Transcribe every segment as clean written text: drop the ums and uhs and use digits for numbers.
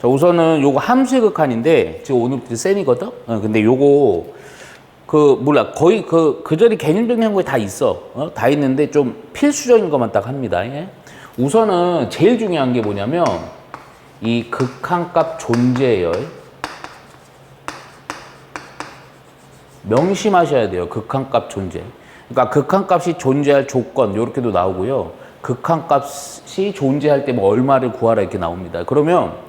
자, 우선은 요거 함수의 극한인데, 지금 오늘부터 쌤이거든? 근데 요거, 몰라. 거의 그 전에 개념 정리한 거에 다 있어. 다 있는데 좀 필수적인 것만 딱 합니다. 예? 우선은 제일 중요한 게 뭐냐면, 이 극한값 존재예요. 명심하셔야 돼요. 극한값 존재. 그러니까 극한값이 존재할 조건, 요렇게도 나오고요. 극한값이 존재할 때 뭐 얼마를 구하라 이렇게 나옵니다. 그러면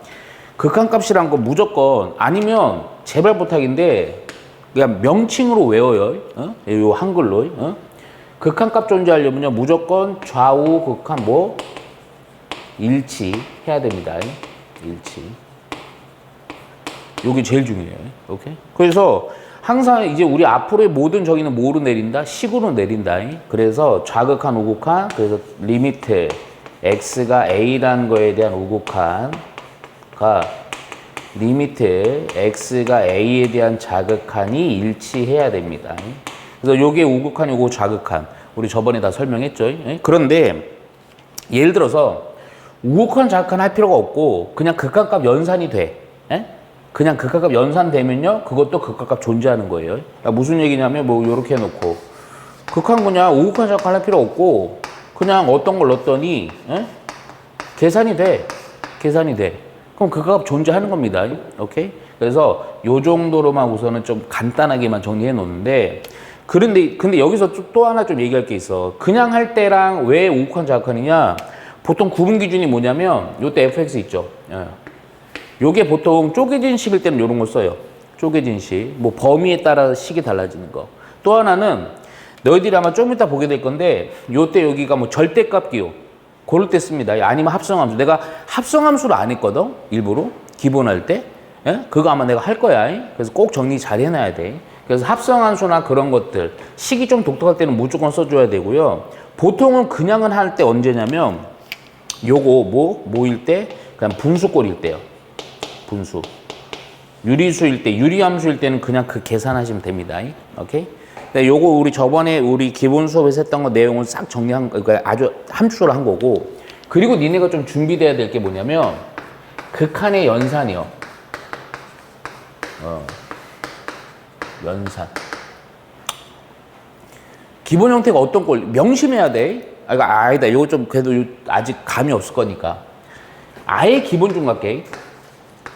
극한값이란 건 무조건 아니면 제발 부탁인데 그냥 명칭으로 외워요. 요 한글로. 극한값 존재하려면요 무조건 좌우 극한 뭐 일치해야 됩니다. 일치. 요게 제일 중요해요. 오케이? 그래서 항상 이제 우리 앞으로의 모든 정의는 뭐로 내린다? 식으로 내린다. 그래서 좌극한, 우극한, 그래서 리미트 x가 a라는 거에 대한 우극한가 리미트 x가 a에 대한 좌극한이 일치해야 됩니다. 그래서 요게 우극한, 요거 좌극한. 우리 저번에 다 설명했죠. 그런데 예를 들어서 우극한, 좌극한 할 필요가 없고 그냥 극한값 연산이 돼. 그냥 극한값 연산되면요 그것도 극한값 존재하는 거예요. 그러니까 무슨 얘기냐면 뭐 요렇게 해놓고 극한 그냥 우극한 좌극한 할 필요 없고 그냥 어떤 걸 넣었더니 계산이 돼. 그럼 극한값 존재하는 겁니다. 오케이? 그래서 요 정도로만 우선은 좀 간단하게만 정리해 놓는데 근데 여기서 또 하나 좀 얘기할 게 있어. 그냥 할 때랑 왜 우극한 좌극한이냐? 보통 구분 기준이 뭐냐면 요때 fx 있죠. 요게 보통 쪼개진 식일 때는 요런 걸 써요. 쪼개진 식. 뭐 범위에 따라 식이 달라지는 거. 또 하나는 너희들이 아마 좀 이따 보게 될 건데 요때 여기가 뭐 절대값 기호 고를 때 씁니다. 아니면 합성함수. 내가 합성함수를 안 했거든. 일부러. 기본할 때. 그거 아마 내가 할 거야. 그래서 꼭 정리 잘 해놔야 돼. 그래서 합성함수나 그런 것들 식이 좀 독특할 때는 무조건 써줘야 되고요. 보통은 그냥은 할 때 언제냐면 요거 뭐일 때? 그냥 분수꼴일 때요. 분수. 유리수일 때, 유리함수일 때는 그냥 그 계산하시면 됩니다. 오케이? 근데 요거 우리 저번에 우리 기본 수업에서 했던 거 내용을 싹 정리한, 그러니까 아주 함수로 한 거고. 그리고 니네가 좀 준비돼야 될 게 뭐냐면, 극한의 연산이요. 연산. 기본 형태가 어떤 꼴, 명심해야 돼. 아니다. 요거 좀 그래도 아직 감이 없을 거니까. 아예 기본 좀 갈게.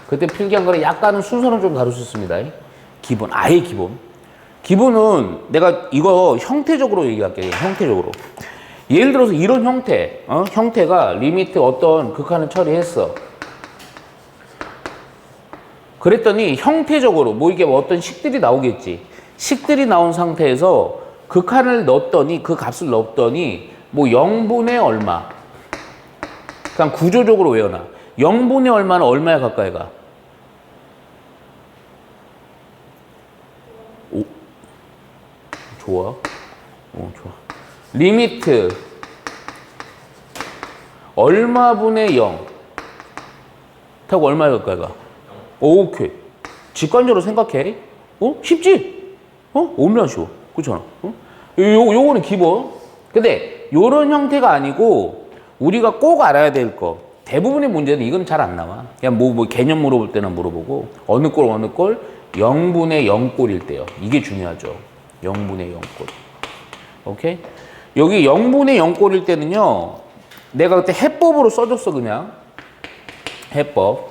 그때 필기한 거는 약간은 순서는 좀 다루셨습니다. 기본, 아예 기본. 기본은 내가 이거 형태적으로 얘기할게요. 형태적으로. 예를 들어서 이런 형태, 형태가 리미트 어떤 극한을 처리했어. 그랬더니 형태적으로 뭐 이게 어떤 식들이 나오겠지. 식들이 나온 상태에서 극한을 넣었더니 그 값을 넣었더니 뭐 0분의 얼마. 그냥 구조적으로 외워놔. 0분의 얼마는 얼마에 가까이 가? 오, 좋아. 좋아. 리미트 얼마분의 0 타고 얼마에 가까이 가? 오케이. 직관적으로 생각해. 쉽지? 얼마나 쉬워. 그렇잖아. 요거는 기본. 근데 요런 형태가 아니고 우리가 꼭 알아야 될 거. 대부분의 문제는 이건 잘 안 나와. 그냥 뭐 개념 물어볼 때는 물어보고 어느 꼴 0분의 0꼴일 때요. 이게 중요하죠. 0분의 0꼴. 오케이? 여기 0분의 0꼴일 때는요. 내가 그때 해법으로 써줬어 그냥. 해법.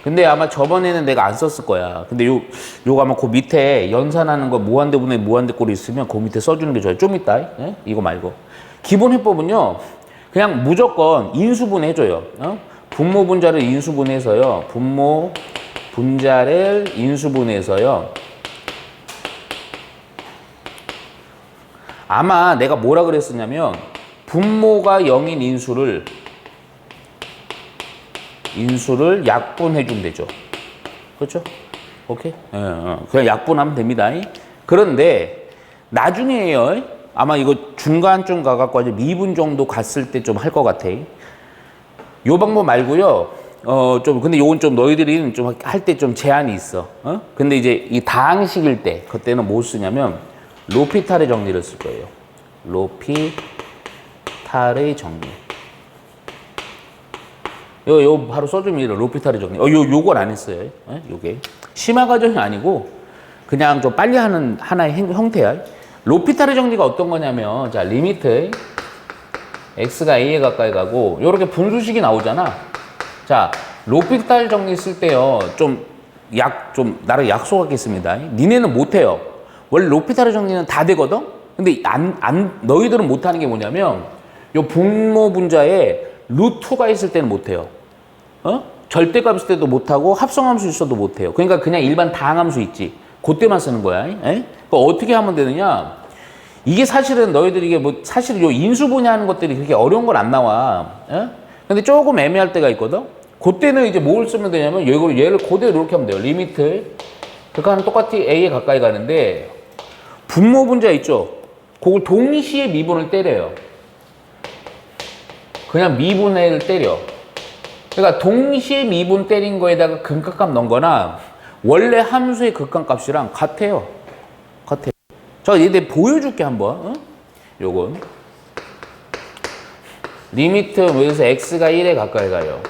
근데 아마 저번에는 내가 안 썼을 거야. 근데 요거 아마 그 밑에 연산하는 거 무한대분의 무한대꼴이 있으면 그 밑에 써주는 게 좋아요. 좀 이따. 이거 말고. 기본 해법은요. 그냥 무조건 인수분 해줘요. 분모 분자를 인수분해서요. 분모 분자를 인수분해서요. 아마 내가 뭐라 그랬었냐면 분모가 0인 인수를 약분해 주면 되죠. 그렇죠? 오케이? 그냥 약분하면 됩니다. 그런데 나중에요. 아마 이거 중간쯤 가갖고 이제 미분 정도 갔을 때 좀 할 것 같아. 요 방법 말고요. 근데 요건 좀 너희들이 좀 할 때 좀 제한이 있어. 근데 이제 이 다항식일 때, 그때는 뭐 쓰냐면, 로피탈의 정리를 쓸 거예요. 로피탈의 정리. 요 바로 써줍니다. 로피타르 정리. 요걸 안 했어요. 요게. 심화 과정이 아니고 그냥 좀 빨리 하는 하나의 형태야. 로피타르 정리가 어떤 거냐면, 자, 리미트 x가 a에 가까이 가고, 요렇게 분수식이 나오잖아. 자, 로피타르 정리 쓸 때요, 좀 나를 약속하겠습니다. 니네는 못해요. 원래 로피타르 정리는 다 되거든? 근데 너희들은 못하는 게 뭐냐면, 요 분모 분자에 루트가 있을 때는 못해요. 절대값 있을 때도 못하고, 합성함수 있어도 못해요. 그러니까 그냥 일반 다항함수 있지. 그때만 쓰는 거야. 그러니까 어떻게 하면 되느냐? 이게 사실은 너희들이 이게 뭐, 사실 요 인수 분해하는 것들이 그렇게 어려운 건 안 나와. 근데 조금 애매할 때가 있거든? 그때는 이제 뭘 쓰면 되냐면, 얘를 그대로 이렇게 하면 돼요. 리미트. 그러니까 똑같이 A에 가까이 가는데, 분모 분자 있죠? 그걸 동시에 미분을 때려요. 그냥 미분을 때려. 그러니까 동시에 미분 때린 거에다가 근각값 넣은 거나 원래 함수의 극한값이랑 같아요. 같아요. 자, 얘들 보여줄게 한번. 요건 리미트 여기서 x가 1에 가까이 가요.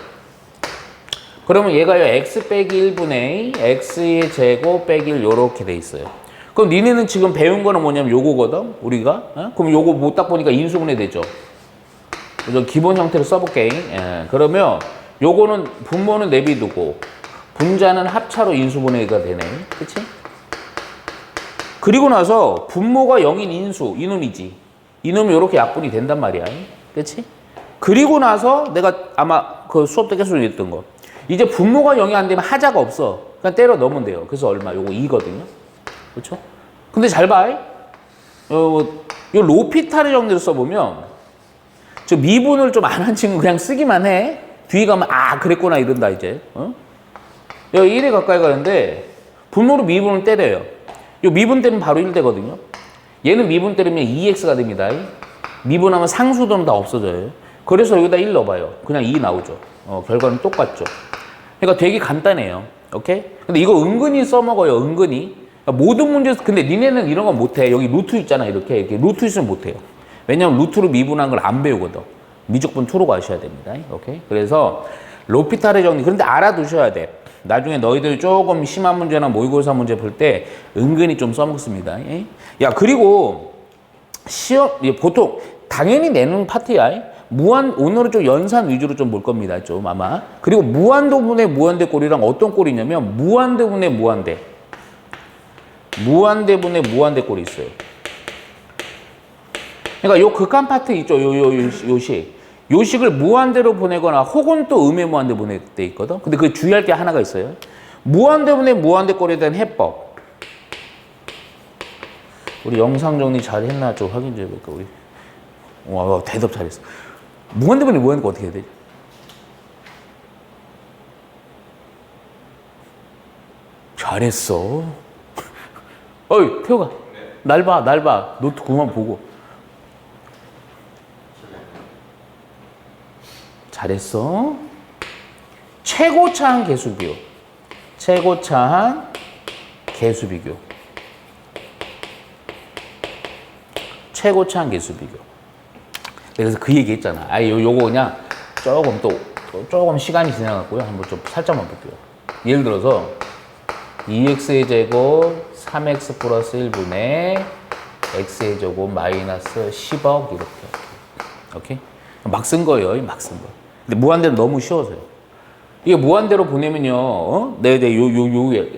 그러면 얘가요 x 빼기 1분의 x의 제곱 빼기 1 요렇게 돼 있어요. 그럼 니네는 지금 배운 거는 뭐냐면 요거거든, 우리가. 그럼 요거 못 딱 보니까 인수분해 되죠. 그래서 기본 형태로 써볼게. 그러면 요거는 분모는 내비두고 분자는 합차로 인수분해가 되네. 그치? 그리고 나서 분모가 0인 인수, 이놈이지. 이놈이 요렇게 약분이 된단 말이야. 그치? 그리고 나서 내가 아마 그 수업 때 계속 얘기했던 거. 이제 분모가 0이 안 되면 하자가 없어. 그냥 때려 넣으면 돼요. 그래서 얼마? 요거 2거든요. 그렇죠? 근데 잘 봐. 요 로피타르 정리를 써보면 저 미분을 좀 안 한 친구 그냥 쓰기만 해. 뒤에 가면 아 그랬구나 이런다 이제. 여기 1에 가까이 가는데 분모로 미분을 때려요. 요 미분 때리면 바로 1 되거든요. 얘는 미분 때리면 2x가 됩니다. 미분하면 상수도는 다 없어져요. 그래서 여기다 1 넣어봐요. 그냥 2 나오죠. 결과는 똑같죠. 그러니까 되게 간단해요. 오케이? 근데 이거 은근히 써먹어요. 은근히. 그러니까 모든 문제에서 근데 니네는 이런 거 못해. 여기 루트 있잖아. 이렇게 루트 있으면 못해요. 왜냐면 루트로 미분한 걸 안 배우거든. 미적분 투로 가셔야 됩니다. 오케이? 그래서 로피타르 정리. 그런데 알아두셔야 돼. 나중에 너희들 조금 심한 문제나 모의고사 문제 볼 때 은근히 좀 써먹습니다. 야, 그리고 시험 보통 당연히 내는 파트야. 오늘은 좀 연산 위주로 좀 볼 겁니다. 좀 아마. 그리고 무한도분의 무한대 꼴이랑 어떤 꼴이냐면 무한대분의 무한대. 무한대분의 무한대 꼴이 있어요. 그러니까 요 극한 파트 있죠. 요식. 요식을 무한대로 보내거나 혹은 또 음의 무한대 보낼 때 있거든. 근데 그 주의할 게 하나가 있어요. 무한대분의 무한대 꼴에 대한 해법. 우리 영상 정리 잘 했나 좀 확인 좀 해볼까 우리. 와, 대답 잘했어. 무한대분의 무한대 꼴 어떻게 해야 되지? 잘했어. 어이, 태호가. 날 봐. 노트 그만 보고. 잘했어. 최고차한 개수비교. 최고차한 개수비교. 최고차한 개수비교. 그래서 그 얘기 했잖아. 요거 그냥 조금 시간이 지나갔고요. 한번 좀 살짝만 볼게요. 예를 들어서 2x의 제곱 3x 플러스 1분의 x의 제곱 마이너스 10억 이렇게. 오케이? 막 쓴 거예요. 막 쓴 거. 근데 무한대로 너무 쉬워서요. 이게 무한대로 보내면요.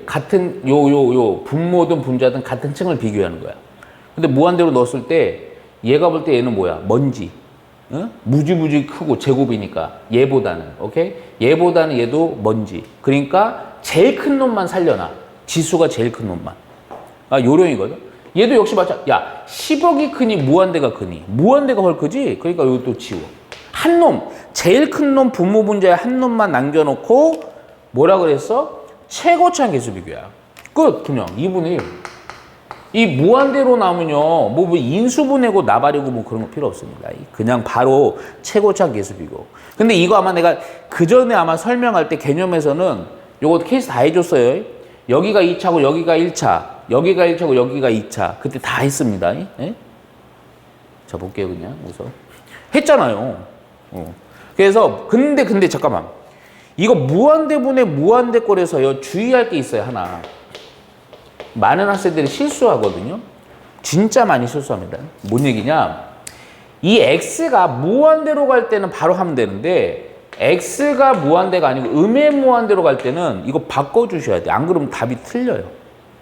같은 분모든 분자든 같은 층을 비교하는 거야. 근데 무한대로 넣었을 때 얘가 볼 때 얘는 뭐야? 먼지. 무지무지 크고 제곱이니까 얘보다는. 오케이? 얘보다는 얘도 먼지. 그러니까 제일 큰 놈만 살려놔. 지수가 제일 큰 놈만. 아, 요령이거든. 얘도 역시 마찬가지. 야, 10억이 크니 무한대가 크니? 무한대가 훨 크지? 그러니까 이거 또 지워. 한 놈, 제일 큰 놈 분모 분자에 한 놈만 남겨놓고 뭐라 그랬어? 최고차한 개수 비교야. 끝. 그냥 2분의 1. 이 무한대로 나오면요. 뭐 인수분해고 나발이고 뭐 그런 거 필요 없습니다. 그냥 바로 최고차한 개수 비교. 근데 이거 아마 내가 그 전에 아마 설명할 때 개념에서는 요거 케이스 다 해줬어요. 여기가 2차고 여기가 1차. 여기가 1차고 여기가 2차. 그때 다 했습니다. 예? 자, 볼게요, 그냥 우선. 했잖아요. 그래서, 근데 잠깐만. 이거 무한대분의 무한대꼴에서요, 주의할 게 있어요, 하나. 많은 학생들이 실수하거든요. 진짜 많이 실수합니다. 뭔 얘기냐? 이 x가 무한대로 갈 때는 바로 하면 되는데 x가 무한대가 아니고 음의 무한대로 갈 때는 이거 바꿔주셔야 돼. 안 그러면 답이 틀려요.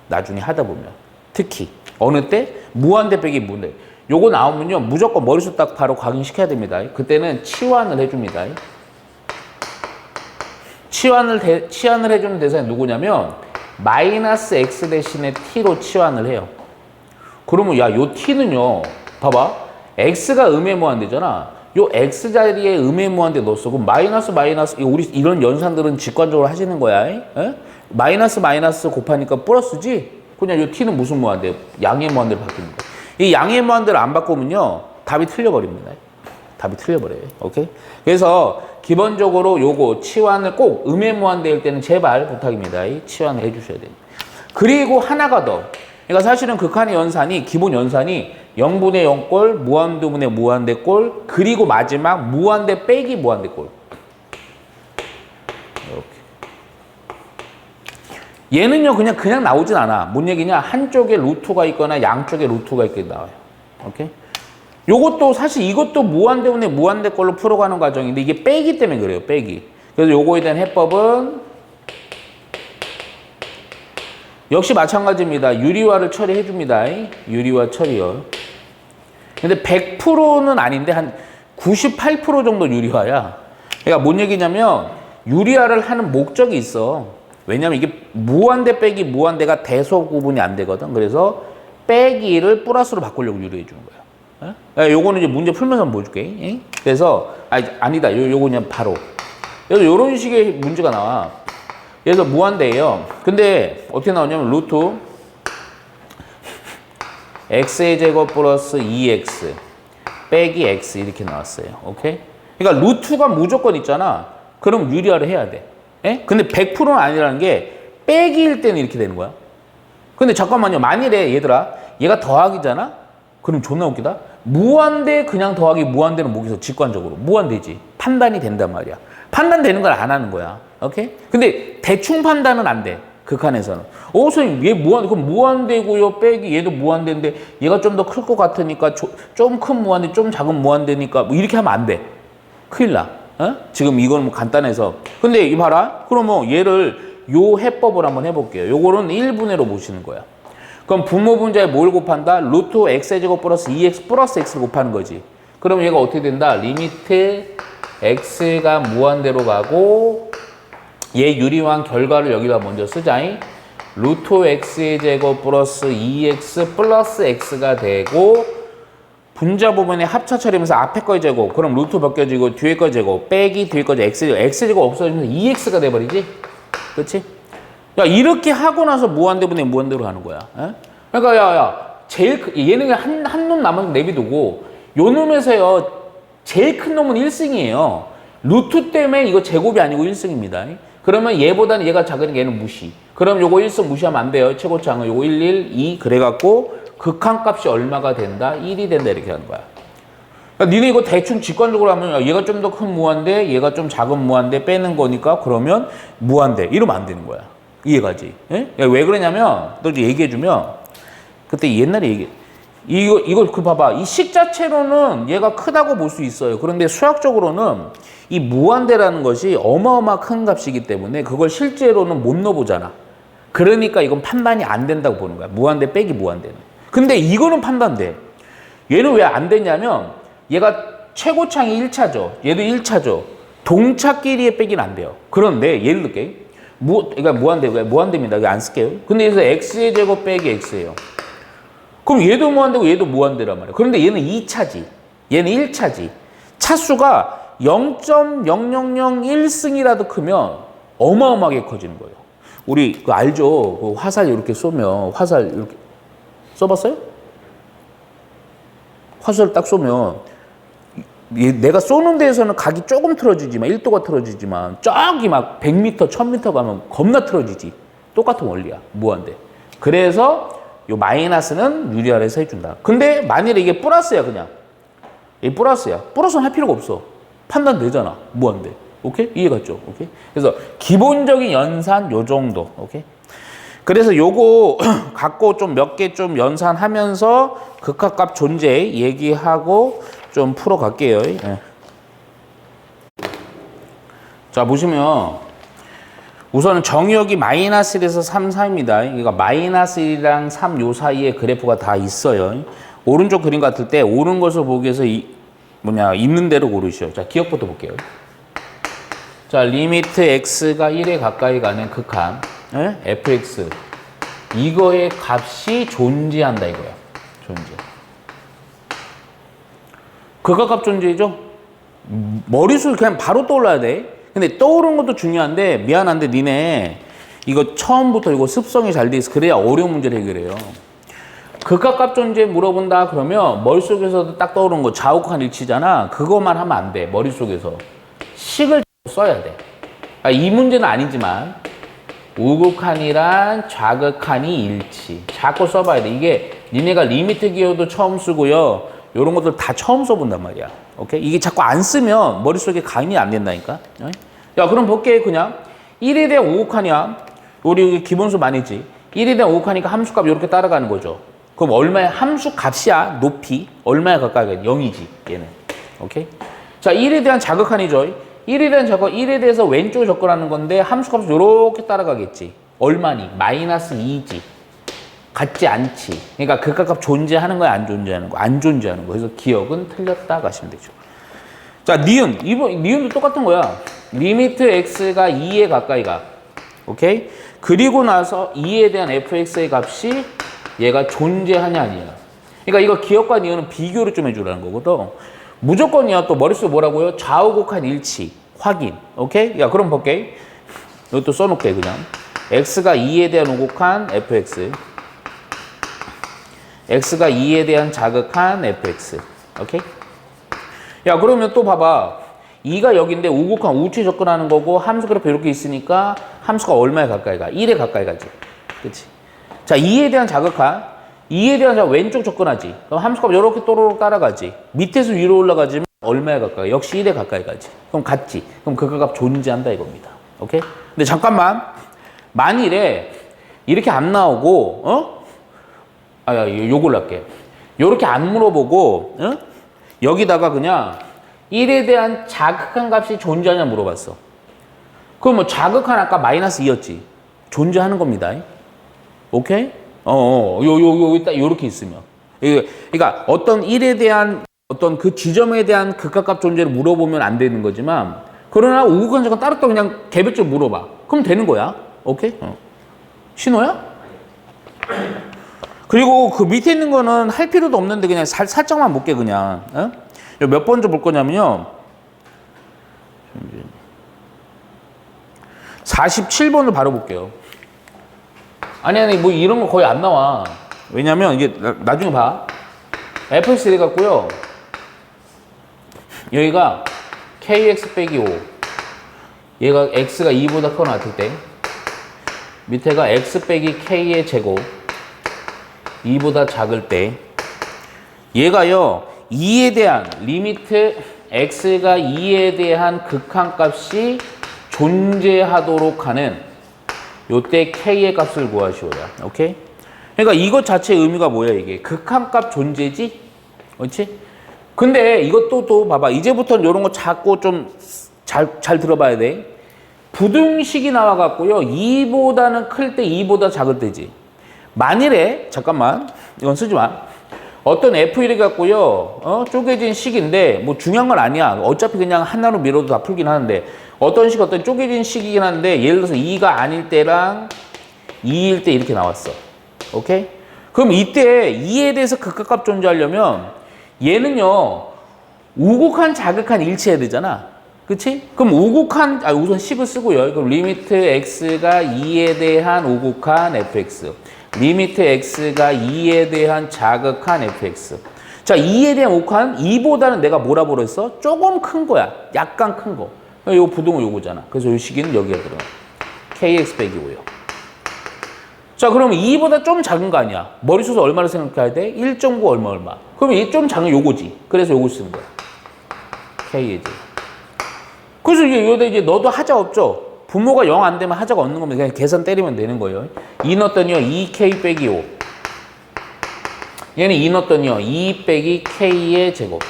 나중에 하다 보면. 특히 어느 때? 무한대 빼기 무한대. 요거 나오면요, 무조건 머릿속 딱 바로 각인시켜야 됩니다. 그때는 치환을 해줍니다. 치환을 해주는 대상이 누구냐면 마이너스 x 대신에 t로 치환을 해요. 그러면 야, 요 t는요, 봐봐, x가 음의 무한대잖아. 요 x 자리에 음의 무한대 넣었어. 그럼 마이너스 우리 이런 연산들은 직관적으로 하시는 거야. 에? 마이너스 곱하니까 플러스지. 그냥 요 t는 무슨 무한대? 양의 무한대로 바뀝니다. 이 양의 무한대를 안 바꾸면요, 답이 틀려버립니다. 답이 틀려버려요. 오케이? 그래서 기본적으로 요거 치환을 꼭 음의 무한대일 때는 제발 부탁입니다. 치환을 해주셔야 돼요. 그리고 하나가 더. 그러니까 사실은 극한의 연산이, 기본 연산이 0분의 0꼴, 무한대분의 무한대꼴, 그리고 마지막 무한대 빼기 무한대꼴. 이렇게. 얘는요, 그냥 나오진 않아. 뭔 얘기냐? 한쪽에 루트가 있거나 양쪽에 루트가 있게 나와요. 오케이? 요것도 사실 이것도 무한대분의 무한대꼴로 풀어가는 과정인데 이게 빼기 때문에 그래요. 빼기. 그래서 요거에 대한 해법은 역시 마찬가지입니다. 유리화를 처리해 줍니다. 유리화 처리요. 근데 100%는 아닌데 한 98% 정도 유리화야. 그러니까 뭔 얘기냐면 유리화를 하는 목적이 있어. 왜냐면 이게 무한대 빼기 무한대가 대소 구분이 안 되거든. 그래서 빼기를 플러스로 바꾸려고 유리해 주는 거야. 요거는 이제 문제 풀면서 한번 보여줄게. 그래서 아니다. 요거 그냥 바로. 그래서 요런 식의 문제가 나와. 그래서 무한대예요. 근데 어떻게 나오냐면 루트 x의 제곱 플러스 2x 빼기 x 이렇게 나왔어요. 오케이? 그러니까 루트가 무조건 있잖아. 그럼 유리화를 해야 돼. 근데 100%는 아니라는 게 빼기일 때는 이렇게 되는 거야. 근데 잠깐만요. 만일에 얘들아, 얘가 더하기잖아? 그럼 존나 웃기다. 무한대 그냥 더하기 무한대는 뭐겠어? 직관적으로. 무한대지. 판단이 된단 말이야. 판단되는 걸 안 하는 거야. 오케이? 근데 대충 판단은 안 돼. 극한에서는. 선생님, 얘 그럼 무한대고요. 빼기 얘도 무한대인데 얘가 좀 더 클 것 같으니까 좀 큰 무한대, 좀 작은 무한대니까 뭐 이렇게 하면 안 돼. 큰일 나. 지금 이건 뭐 간단해서. 근데 이 봐라. 그러면 얘를 요 해법을 한번 해볼게요. 요거는 1분의로 보시는 거야. 그럼 분모 분자에 뭘 곱한다? 루트 x의 제곱 플러스 2x 플러스 x를 곱하는 거지. 그럼 얘가 어떻게 된다? 리미트 x가 무한대로 가고 얘 유리화한 결과를 여기다 먼저 쓰자잉. 루트 x의 제곱 플러스 2x 플러스 x가 되고 분자 부분에 합차 처리하면서 앞에 거의 제곱, 그럼 루트 벗겨지고 뒤에 거 제곱 빼기 뒤에 거 x제곱 없어지면서 2x가 돼버리지? 그렇지? 야, 이렇게 하고 나서 무한대분의 무한대로 가는 거야. 그러니까 얘는 한 놈 남은 내비두고 요 놈에서요 제일 큰 놈은 1승이에요. 루트 때문에 이거 제곱이 아니고 1승입니다. 그러면 얘보다는 얘가 작으니까 얘는 무시. 그럼 요거 1승 무시하면 안 돼요. 최고차항은 요거 1, 1, 2 그래갖고 극한값이 얼마가 된다? 1이 된다 이렇게 하는 거야. 그러니까 니네 이거 대충 직관적으로 하면 얘가 좀 더 큰 무한대, 얘가 좀 작은 무한대 빼는 거니까 그러면 무한대 이러면 안 되는 거야. 이해가지? 예? 왜 그러냐면 또 이제 얘기해주면 그때 옛날에 이거 봐봐. 이 식 자체로는 얘가 크다고 볼 수 있어요. 그런데 수학적으로는 이 무한대라는 것이 어마어마 큰 값이기 때문에 그걸 실제로는 못 넣어보잖아. 그러니까 이건 판단이 안 된다고 보는 거야. 무한대 빼기 무한대는. 근데 이거는 판단돼. 얘는 왜 안 되냐면 얘가 최고창이 1차죠. 얘도 1차죠. 동차끼리의 빼기는 안 돼요. 그런데 예를 들게 그러니까 무한대입니다. 이거 안 쓸게요. 근데 여기서 x의 제곱 빼기 x예요. 그럼 얘도 무한대고 얘도 무한대란 말이에요. 그런데 얘는 2차지. 얘는 1차지. 차수가 0.0001승이라도 크면 어마어마하게 커지는 거예요. 우리 그 알죠? 그 화살 이렇게 쏘면 화살 이렇게 써봤어요? 화살 딱 쏘면 내가 쏘는 데에서는 각이 조금 틀어지지만 1도가 틀어지지만 저기 막 100m, 1000m 가면 겁나 틀어지지. 똑같은 원리야. 무한대. 그래서 요 마이너스는 유리화해서 해준다. 근데 만일에 이게 플러스야 그냥. 이 플러스야. 플러스는 할 필요가 없어. 판단되잖아. 무한대. 오케이? 이해 갔죠? 오케이? 그래서 기본적인 연산 요 정도. 오케이? 그래서 요거 갖고 좀 몇 개 좀 연산하면서 극한값 존재 얘기하고 좀 풀어 갈게요. 예. 자, 보시면 우선은 정의역이 마이너스 1에서 3 사이입니다. 그러니까 마이너스 1이랑 3 요 사이에 그래프가 다 있어요. 오른쪽 그림 같을 때 오른 것을 보기 위해서 있는 대로 고르시오. 자, 기억부터 볼게요. 자, 리미트 x가 1에 가까이 가는 극한 fx 이거의 값이 존재한다 이거야. 존재. 극한값 존재죠? 머릿속에 그냥 바로 떠올라야 돼. 근데 떠오르는 것도 중요한데 미안한데 니네 이거 처음부터 이거 습성이 잘 돼 있어. 그래야 어려운 문제를 해결해요. 극한값 존재 물어본다 그러면 머릿속에서도 딱 떠오르는 거 좌우극한 일치잖아. 그것만 하면 안 돼. 머릿속에서. 식을 써야 돼. 그러니까 이 문제는 아니지만 우극한이랑 좌극한이 일치. 자꾸 써봐야 돼. 이게 니네가 리미트 기호도 처음 쓰고요. 이런 것들 다 처음 써본단 말이야. 오케이? 이게 자꾸 안 쓰면 머릿속에 가입이 안 된다니까. 야, 그럼 볼게 그냥 1에 대한 우극한이야. 우리 기본수 많이 했지. 1에 대한 우극한이니까 함수값 이렇게 따라가는 거죠. 그럼 얼마의 함수 값이야? 높이 얼마에 가까이 가? 0이지 얘는. 오케이? 자, 1에 대한 자극한이죠. 1에 대한 자극, 1에 대해서 왼쪽에 접근하는 건데 함수값을 이렇게 따라가겠지. 얼마니? 마이너스 2지. 같지 않지. 그러니까 극한값 존재하는 거야, 안 존재하는 거? 안 존재하는 거. 그래서 기억은 틀렸다 가시면 되죠. 자, 니은. 니은도 똑같은 거야. 리미트 x가 2에 가까이 가. 오케이? 그리고 나서 2에 대한 fx의 값이 얘가 존재하냐 아니냐. 그러니까 이거 기억과 니은은 비교를 좀 해주라는 거거든. 무조건이야. 또 머릿속에 뭐라고요? 좌우극한 일치. 확인. 오케이? 야, 그럼 볼게. 이것도 써놓게 그냥. x가 2에 대한 우극한 fx. x가 2에 대한 자극한 fx. 오케이? 야, 그러면 또 봐봐. 2가 여기인데 우극한 우측에 접근하는 거고 함수 그래프 이렇게 있으니까 함수가 얼마에 가까이 가? 1에 가까이 가지. 그치? 자, 2에 대한 자극한 2에 대한 자극 왼쪽 접근하지. 그럼 함수값 이렇게 또로록 따라가지. 밑에서 위로 올라가지면 얼마에 가까이? 역시 1에 가까이 가지. 그럼 같지. 그럼 극한값 존재한다 이겁니다. 오케이? 근데 잠깐만. 만일에 이렇게 안 나오고 요걸로 할게. 요렇게 안 물어보고 여기다가 그냥 1에 대한 자극한 값이 존재하냐 물어봤어. 그럼 뭐 자극한 아까 마이너스 2였지. 존재하는 겁니다. 오케이? 딱 요렇게 있으면. 그러니까 어떤 1에 대한 어떤 그 지점에 대한 극한값 존재를 물어보면 안 되는 거지만 그러나 우극한 자극한 따로 그냥 개별적으로 물어봐. 그럼 되는 거야. 오케이? 신호야? 그리고 그 밑에 있는 거는 할 필요도 없는데 그냥 살짝만 볼게 그냥. 몇 번째 볼 거냐면요. 47번을 바로 볼게요. 아니 뭐 이런 거 거의 안 나와. 왜냐면 이게 나중에 봐. fx 이래 갖고요. 여기가 kx 빼기 5. 얘가 x가 2보다 커 놨을 때 밑에가 x 빼기 k의 제곱 2보다 작을 때 얘가요 2에 대한 리미트 x가 2에 대한 극한값이 존재하도록 하는 요때 k의 값을 구하시오야. 오케이? 그러니까 이것 자체의 의미가 뭐야 이게? 극한값 존재지? 그렇지? 근데 이것도 또 봐봐. 이제부터는 이런 거 자꾸 좀 잘 들어봐야 돼. 부등식이 나와갖고요. 2보다는 클 때 2보다 작을 때지. 만일에 잠깐만 이건 쓰지 마. 어떤 F1이 갖고요. 쪼개진 식인데 뭐 중요한 건 아니야. 어차피 그냥 하나로 밀어도 다 풀긴 하는데 어떤 식 어떤 쪼개진 식이긴 한데 예를 들어서 2가 아닐 때랑 2일 때 이렇게 나왔어. 오케이? 그럼 이때 2에 대해서 극한값 존재하려면 얘는요. 우극한 자극한 일치해야 되잖아. 그치? 그럼 우극한 우선 식을 쓰고요. 그럼 리미트 x가 2에 대한 우극한 fx 리미트 x가 2에 대한 자극한 fx. 자, 2에 대한 우극한 2보다는 내가 뭐라 그랬어? 조금 큰 거야. 약간 큰 거. 요 부등호 요거잖아. 그래서 요 식이는 여기에 들어가. kx 빼기 5요. 자, 그럼 2보다 좀 작은 거 아니야? 머릿속에서 얼마를 생각해야 돼? 1.9 얼마. 그러면 이 좀 작은 요거지. 그래서 요거 쓰는 거야. k지. 그래서 여기다 이제 넣어도 하자 없죠? 분모가 0 안 되면 하자가 없는 겁니다. 그냥 계산 때리면 되는 거예요. 2 넣었더니요, 2k 빼기 5. 얘는 2 넣었더니요, 2 빼기 k의 제곱.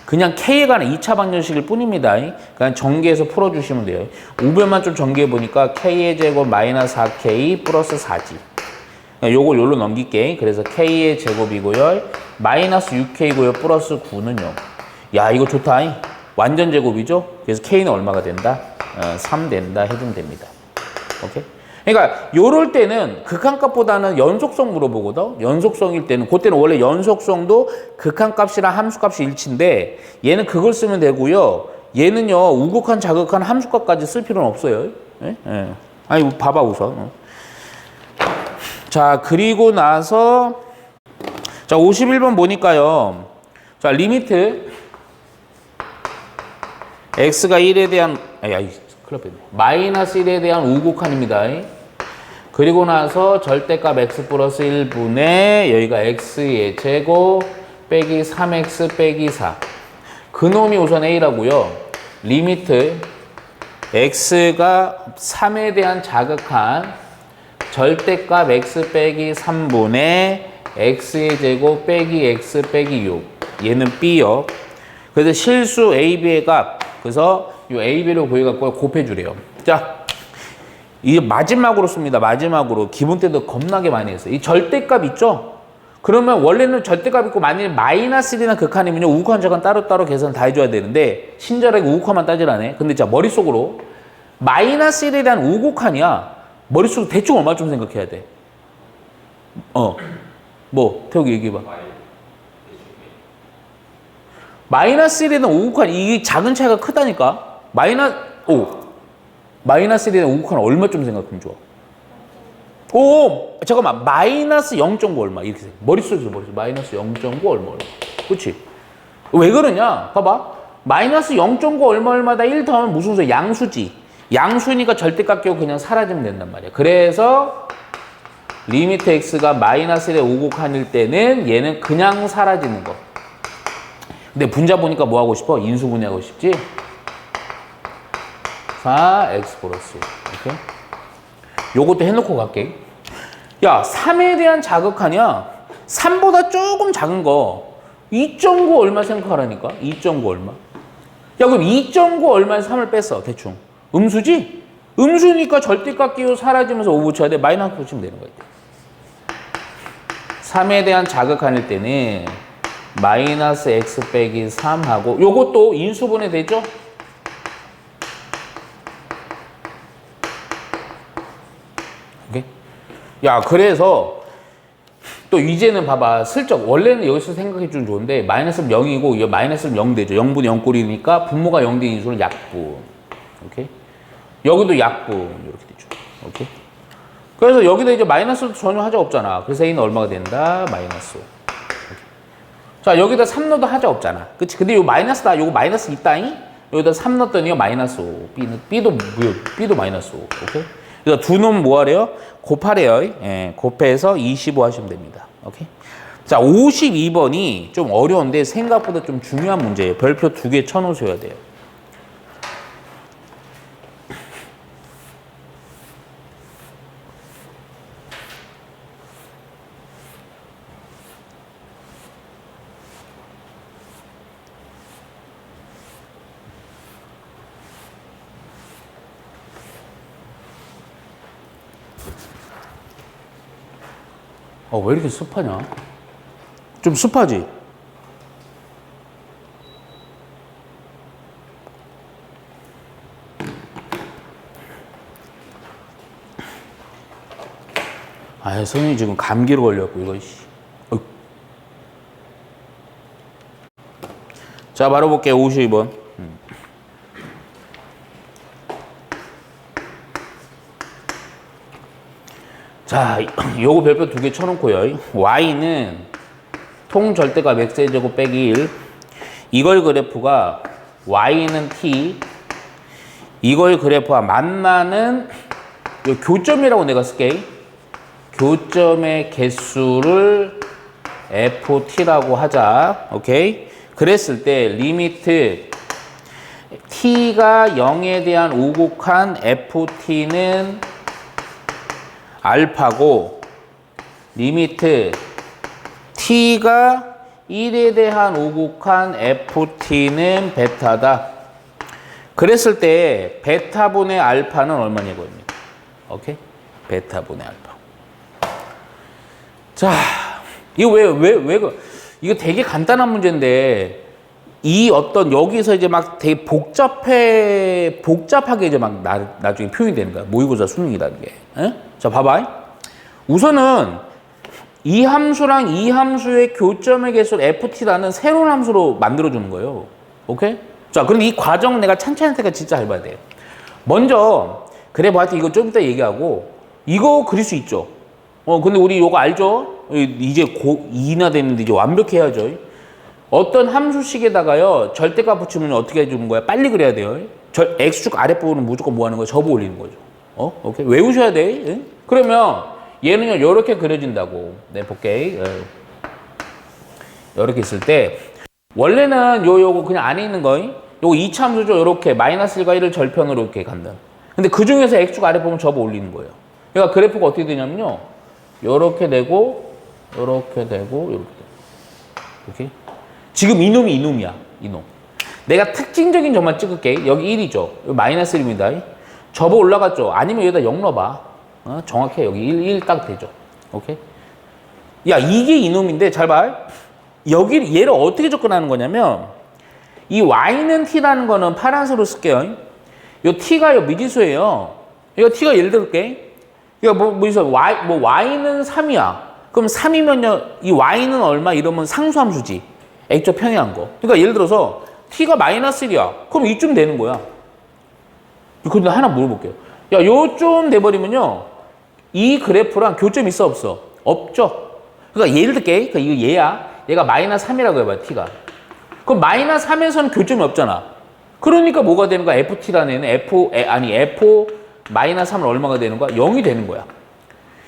그냥 k에 관한 2차 방정식일 뿐입니다. 그냥 전개해서 풀어주시면 돼요. 우변만 좀 전개해보니까 k의 제곱 마이너스 4k 플러스 4지. 요걸 요로 넘길게. 그래서 k의 제곱이고요. 마이너스 6k고요. 플러스 9는 0. 야, 이거 좋다. 완전 제곱이죠? 그래서 k는 얼마가 된다? 3 된다 해주면 됩니다. 오케이? 그러니까 요럴 때는 극한값보다는 연속성 물어보거든. 연속성일 때는 그때는 원래 연속성도 극한값이랑 함수값이 일치인데 얘는 그걸 쓰면 되고요. 얘는요 우극한 자극한 함수값까지 쓸 필요는 없어요. 예? 예. 아니 봐봐 우선. 자 그리고 나서 자 51번 보니까요. 자 리미트 x가 1에 대한 큰일 났네. 마이너스 1에 대한 우극한입니다. 그리고 나서 절대값 x 플러스 1분의 여기가 x의 제곱 빼기 3x 빼기 4. 그놈이 우선 a라고요. 리미트 x가 3에 대한 자극한 절대값 x 빼기 3분의 x의 제곱 빼기 x 빼기 6. 얘는 b요. 그래서 실수 a, b의 값. 그래서 이 a, b를 구해갖고 곱해주래요. 자, 이게 마지막으로 씁니다. 마지막으로. 기본 때도 겁나게 많이 했어요. 이 절대값 있죠? 그러면 원래는 절대값 있고 만약에 마이너스 1이나 극한이면요. 우극한 자극한 따로따로 계산 다 해줘야 되는데 친절하게 우극한만 따지라네. 근데 자 머릿속으로 마이너스 1에 대한 우극한이야. 머릿속으로 대충 얼마쯤 생각해야 돼? 뭐 태욱이 얘기해봐. 마이너스 1에 대한 우극한 이게 작은 차이가 크다니까? 마이너스 1에 대한 우극한 얼마쯤 생각하면 좋아? 잠깐만. 마이너스 0.9 얼마 이렇게 생각. 머릿속에서 마이너스 0.9 얼마. 그렇지? 왜 그러냐? 봐봐. 마이너스 0.9 얼마다 1 더하면 무슨 수야? 양수지. 양수니까 절대값 끼고 그냥 사라지면 된단 말이야. 그래서 리미트 x가 마이너스 1에 우극한일 때는 얘는 그냥 사라지는 거. 근데 분자 보니까 뭐 하고 싶어? 인수분해하고 싶지? 4x 플러스 1. 오케이? 요것도 해놓고 갈게. 야, 3에 대한 자극하냐? 3보다 조금 작은 거. 2.9 얼마 생각하라니까? 2.9 얼마? 야, 그럼 2.9 얼마에 3을 뺐어, 대충. 음수지? 음수니까 절대값 끼고 사라지면서 5 붙여야 돼. 마이너스 붙이면 되는 거야. 3에 대한 자극한일 때는 마이너스 x 빼기 3하고 요것도 인수분해 되죠? 오케이? 야, 그래서 또 이제는 봐봐. 슬쩍 원래는 여기서 생각해 주면 좋은데 마이너스는 0이고 이거 마이너스는 0 되죠. 0분의 0꼴이니까 분모가 0 된 인수는 약분. 오케이? 여기도 약분 이렇게 되죠. 오케이? 그래서 여기다 이제 마이너스도 전혀 하자 없잖아. 그래서 a는 얼마가 된다? 마이너스 5. 자, 여기다 3 넣어도 하자 없잖아. 그치? 근데 요 마이너스다. 요거 마이너스 있다잉? 여기다 3 넣었더니 마이너스 5. B도 마이너스 5. 오케이? 그래서 두 놈 뭐 하래요? 곱하래요. 예, 곱해서 25 하시면 됩니다. 오케이? 자, 52번이 좀 어려운데 생각보다 좀 중요한 문제예요. 별표 2개 쳐놓으셔야 돼요. 왜 이렇게 습하냐? 좀 습하지? 선생님 지금 감기로 걸렸고, 이거, 자, 바로 볼게요. 52번. 자, 요거 별표 2개 쳐놓고요. y는 통절대값 x의 제곱 빼기 1. 이걸 그래프가 y는 t. 이걸 그래프와 만나는 요 교점이라고 내가 쓸게. 교점의 개수를 ft라고 하자. 오케이? 그랬을 때 리미트 t가 0에 대한 우곡한 ft는 알파고 리미트 t가 1에 대한 우곡한 ft는 베타다. 그랬을 때 베타분의 알파는 얼마냐고요. 오케이? 베타분의 알파. 자, 이거 이거 되게 간단한 문제인데 이 어떤 여기서 이제 막 되게 복잡하게 이제 막 나중에 표현이 되는 거야. 모의고사 수능이라는 게. 에? 자, 봐봐. 우선은 이 함수랑 이 함수의 교점의 개수를 ft라는 새로운 함수로 만들어주는 거예요. 오케이? 자, 그런데 이 과정 내가 찬찬히 진짜 잘 봐야 돼요. 먼저, 그래, 뭐 하여튼 이거 좀 이따 얘기하고, 이거 그릴 수 있죠. 근데 우리 이거 알죠? 이제 고2나 됐는데 이제 완벽해야죠. 어떤 함수식에다가요, 절대값 붙이면 어떻게 해주는 거야? 빨리 그려야 돼요. X축 아랫부분은 무조건 뭐 하는 거야? 접어 올리는 거죠. 오케이? 외우셔야 돼. 응? 그러면 얘는요, 요렇게 그려진다고. 네, 볼게. 요렇게 있을 때, 원래는 요거 그냥 안에 있는 거, 요거 2차 함수죠. 요렇게 마이너스 1과 1을 절편으로 이렇게 간다. 근데 그 중에서 X축 아랫부분 접어 올리는 거예요. 그러니까 그래프가 어떻게 되냐면요. 요렇게 되고, 요렇게 되고, 요렇게 되고. 이렇게. 지금 이놈이야. 이놈. 내가 특징적인 점만 찍을게. 여기 1이죠. 여기 마이너스 1입니다. 접어 올라갔죠. 아니면 여기다 0 넣어봐. 정확해. 여기 1 딱 되죠. 오케이? 야, 이게 이놈인데, 잘 봐. 여기, 얘를 어떻게 접근하는 거냐면, 이 y는 t라는 거는 파란색으로 쓸게요. 요 t가 요 미지수예요. 이거 t가 예를 들게. 이거 뭐 있어? y는 3이야. 그럼 3이면요, 이 y는 얼마? 이러면 상수함수지. X좌 평행한 거. 그러니까 예를 들어서 t가 마이너스 1이야. 그럼 이쯤 되는 거야. 근데 하나 물어볼게요. 야, 요쯤 돼버리면요, 이 그래프랑 교점 있어 없어? 없죠. 그러니까 예를 들게. 그러니까 이거 얘야. 얘가 마이너스 3이라고 해봐요, t가. 그럼 마이너스 3에서는 교점이 없잖아. 그러니까 뭐가 되는 거야? ft라는 애는 f 마이너스 3은 얼마가 되는 거야? 0이 되는 거야.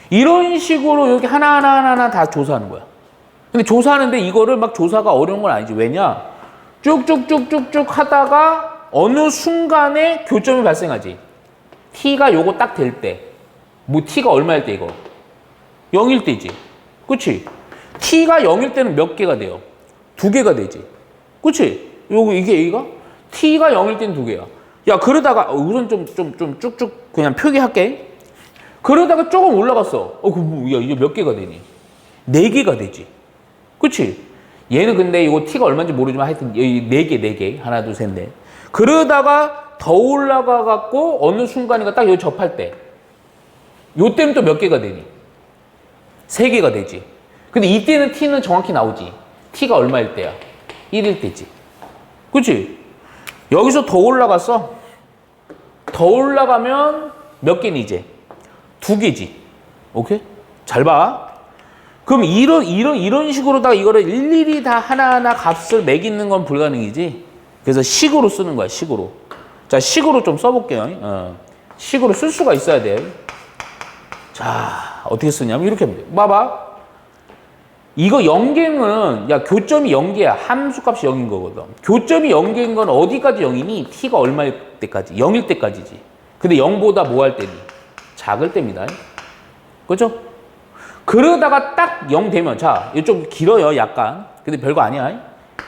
이런 식으로 여기 하나하나 다 조사하는 거야. 근데 조사하는데 이거를 막 조사가 어려운 건 아니지. 왜냐? 쭉쭉쭉쭉쭉 하다가 어느 순간에 교점이 발생하지. t가 요거 딱 될 때. 뭐 t가 얼마일 때 이거? 0일 때지. 그치? t가 0일 때는 몇 개가 돼요? 2개가 되지. 그치? 이게 t가 0일 때는 2개야. 야, 그러다가 우선 좀 쭉쭉 그냥 표기할게. 그러다가 조금 올라갔어. 야, 이게 몇 개가 되니? 4개가 되지. 그치? 얘는 근데 이거 t가 얼마인지 모르지만 하여튼 4개. 하나, 둘, 셋, 넷. 그러다가 더 올라가 갖고 어느 순간인가 딱 여기 접할 때. 요때는 또 몇 개가 되니? 3개가 되지. 근데 이때는 t는 정확히 나오지. t가 얼마일 때야? 1일 때지. 그치? 여기서 더 올라갔어. 더 올라가면 몇 개니 이제? 2개지. 오케이? 잘 봐. 그럼 이런 식으로다가 이거를 일일이 다 하나하나 값을 매기는 건 불가능이지. 그래서 식으로 쓰는 거야, 식으로. 자, 식으로 좀 써볼게요. 식으로 쓸 수가 있어야 돼. 자, 어떻게 쓰냐면 이렇게 하면 돼. 봐봐. 이거 0개는, 야, 교점이 0개야. 함수값이 0인 거거든. 교점이 0개인 건 어디까지 0이니? t가 얼마일 때까지? 0일 때까지지. 근데 0보다 뭐 할 때니? 작을 때입니다. 그죠? 그러다가 딱 0 되면, 자, 이거 좀 길어요, 약간. 근데 별거 아니야.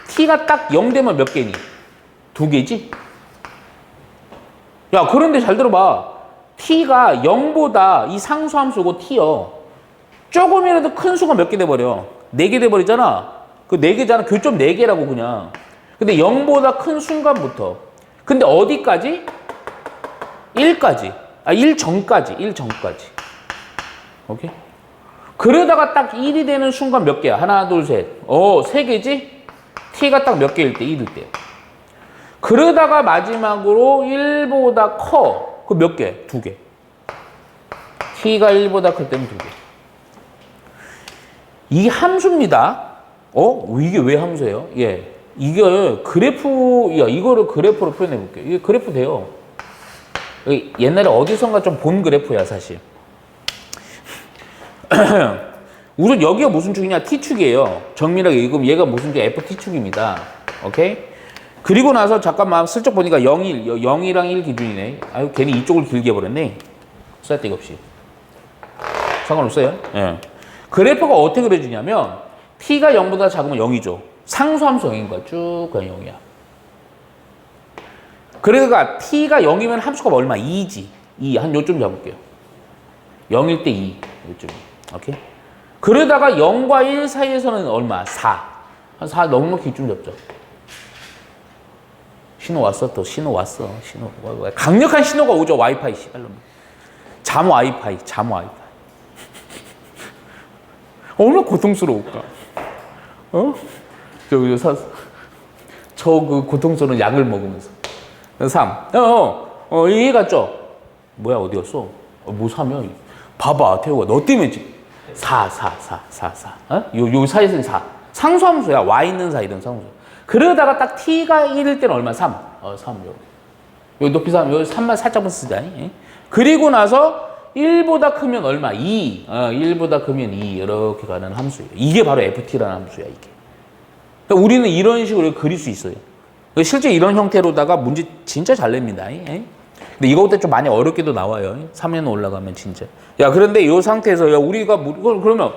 t가 딱 0 되면 몇 개니? 2개지? 야, 그런데 잘 들어봐. t가 0보다 이 상수함수고 t요. 조금이라도 큰 수가 몇 개 돼버려? 4개 돼버리잖아. 그 4개잖아. 교점 4개라고 그냥. 근데 0보다 큰 순간부터. 근데 어디까지? 1까지. 1 전까지. 오케이? 그러다가 딱 1이 되는 순간 몇 개야? 하나, 둘, 셋. 3개지? t가 딱 몇 개일 때? 1일 때. 그러다가 마지막으로 1보다 커. 그 몇 개? 2개. t가 1보다 클 때는 2개. 이게 함수입니다. 이게 왜 함수예요? 예. 이게 그래프, 이거를 그래프로 표현해 볼게요. 이게 그래프 돼요. 옛날에 어디선가 좀 본 그래프야, 사실. 우선 여기가 무슨 축이냐? T축이에요. 정밀하게 읽으면 얘가 무슨 축? FT축입니다. 오케이? 그리고 나서 잠깐만 슬쩍 보니까 0, 1, 0이랑 1 기준이네. 아유, 괜히 이쪽을 길게 해버렸네. 쓸데가 없이. 상관없어요. 예. 그래프가 어떻게 그려지냐면 t가 0보다 작으면 0이죠. 상수함수 0인 거야. 쭉 그냥 0이야. 그러니까 t가 0이면 함수가 얼마? 2지. 2. 한 요쯤 잡을게요. 0일 때 2. 요쯤. 오케이? 그러다가 0과 1 사이에서는 얼마? 4. 한 4 넉넉히 이쯤 잡죠. 신호 왔어. 또 신호 왔어. 신호. 강력한 신호가 오죠. 와이파이 씨발로. 잠 와이파이. 잠 와이파이. 얼마나 고통스러울까? 어? 저 그 고통스러운 약을 먹으면서. 3. 이해 갔죠? 뭐야, 어디 갔어? 뭐 3이야? 봐봐, 태호가. 너 때문에 지금. 4. 요 사이에서는 4. 상수함수야. 와 있는 사이든 상수. 그러다가 딱 t가 1일 때는 얼마? 3. 3. 요 높이 3. 요 3만 살짝만 쓰자. 그리고 나서 1보다 크면 얼마? 2. 1보다 크면 2. 이렇게 가는 함수예요. 이게 바로 ft라는 함수야, 이게. 그러니까 우리는 이런 식으로 그릴 수 있어요. 실제 이런 형태로다가 문제 진짜 잘 냅니다. 근데 이거보다 좀 많이 어렵게도 나와요. 3년 올라가면 진짜. 야, 그런데 이 상태에서 야, 우리가 그러면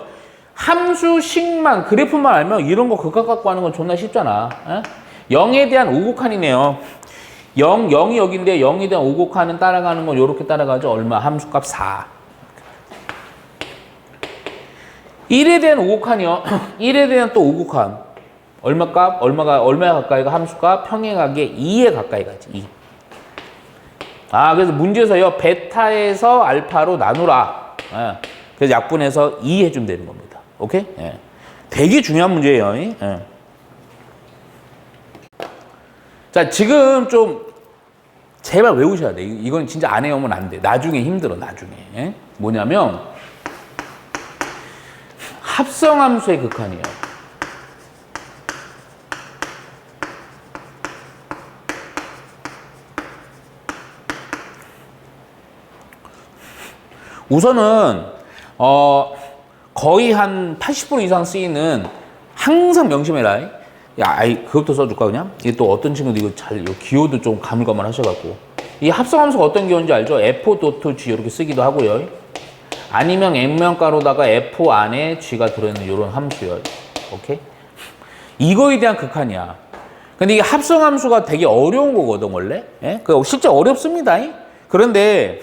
함수식만, 그래프만 알면 이런 거 그거 갖고 하는 건 존나 쉽잖아. 0에 대한 오곡한이네요. 0이 여기인데 0에 대한 오곡한은 따라가는 건 이렇게 따라가죠. 얼마? 함수값 4. 1에 대한 오곡한이요. 1에 대한 또 오곡한. 얼마에 가까이가 함수가 평행하게 2에 가까이 가지. 2. 그래서 문제에서요. 베타에서 알파로 나누라. 그래서 약분해서 2 해주면 되는 겁니다. 오케이? 되게 중요한 문제예요. 자, 지금 좀 제발 외우셔야 돼. 이건 진짜 안 해오면 안 돼. 나중에 힘들어, 나중에. 뭐냐면 합성함수의 극한이에요. 우선은 거의 한 80% 이상 쓰이는 항상 명심해라. 야, 그것도 써줄까 그냥? 이게 또 어떤 친구도 이거 기호도 좀 가물가물 하셔갖고 이 합성함수가 어떤 기호인지 알죠? F.G 이렇게 쓰기도 하고요. 아니면 N명가로다가 F 안에 G가 들어있는 이런 함수요. 오케이? 이거에 대한 극한이야. 근데 이게 합성함수가 되게 어려운 거거든 원래. 실제 어렵습니다. 그런데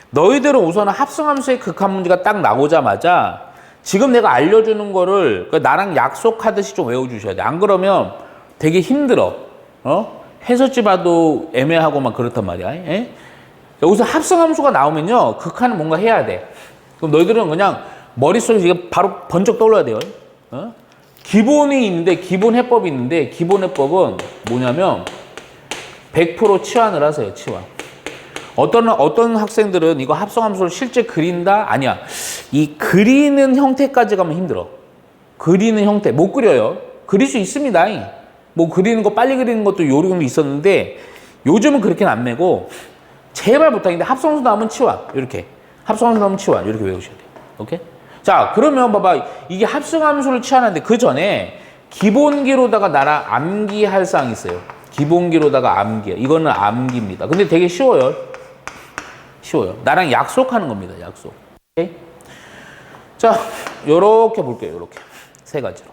너희들은 우선 합성함수의 극한 문제가 딱 나오자마자 지금 내가 알려주는 거를 나랑 약속하듯이 좀 외워주셔야 돼. 안 그러면 되게 힘들어. 해설지 봐도 애매하고 막 그렇단 말이야. 여기서 합성함수가 나오면요. 극한은 뭔가 해야 돼. 그럼 너희들은 그냥 머릿속에 이게 바로 번쩍 떠올라야 돼요. 기본이 있는데, 기본 해법이 있는데, 기본 해법은 뭐냐면 100% 치환을 하세요. 치환. 어떤 학생들은 이거 합성함수를 실제 그린다? 아니야. 이 그리는 형태까지 가면 힘들어. 그리는 형태. 못 그려요. 그릴 수 있습니다. 뭐 그리는 거 빨리 그리는 것도 요령도 있었는데 요즘은 그렇게는 안 매고 제발 부탁인데 합성함수 나오면 치환. 이렇게. 합성함수 나오면 치환. 이렇게 외우셔야 돼요. 오케이? 자, 그러면 봐봐. 이게 합성함수를 치환하는데 그 전에 기본기로다가 나랑 암기할 사항이 있어요. 기본기로다가 암기. 이거는 암기입니다. 근데 되게 쉬워요. 쉬워요. 나랑 약속하는 겁니다. 약속. 오케이? 자, 요렇게 볼게요. 요렇게. 세 가지로.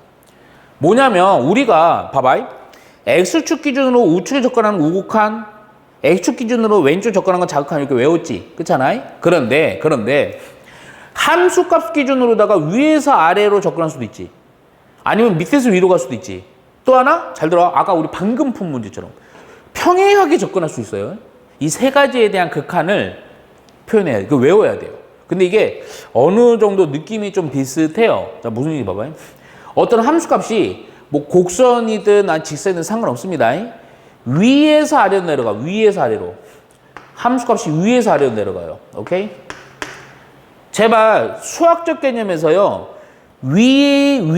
뭐냐면 우리가 봐봐. X축 기준으로 우측에 접근하는 우곡한, X축 기준으로 왼쪽 접근하는 건 자극한 이렇게 외웠지. 그렇잖아요? 그런데 함수값 기준으로다가 위에서 아래로 접근할 수도 있지. 아니면 밑에서 위로 갈 수도 있지. 또 하나? 잘 들어. 아까 우리 방금 푼 문제처럼 평행하게 접근할 수 있어요. 이 세 가지에 대한 극한을 표현해야 돼. 외워야 돼요. 근데 이게 어느 정도 느낌이 좀 비슷해요. 자, 무슨 얘기 봐봐요. 어떤 함수값이 뭐 곡선이든 직선이든 상관없습니다. 위에서 아래로 내려가. 위에서 아래로. 함수값이 위에서 아래로 내려가요. 오케이? 제발 수학적 개념에서요. 위라는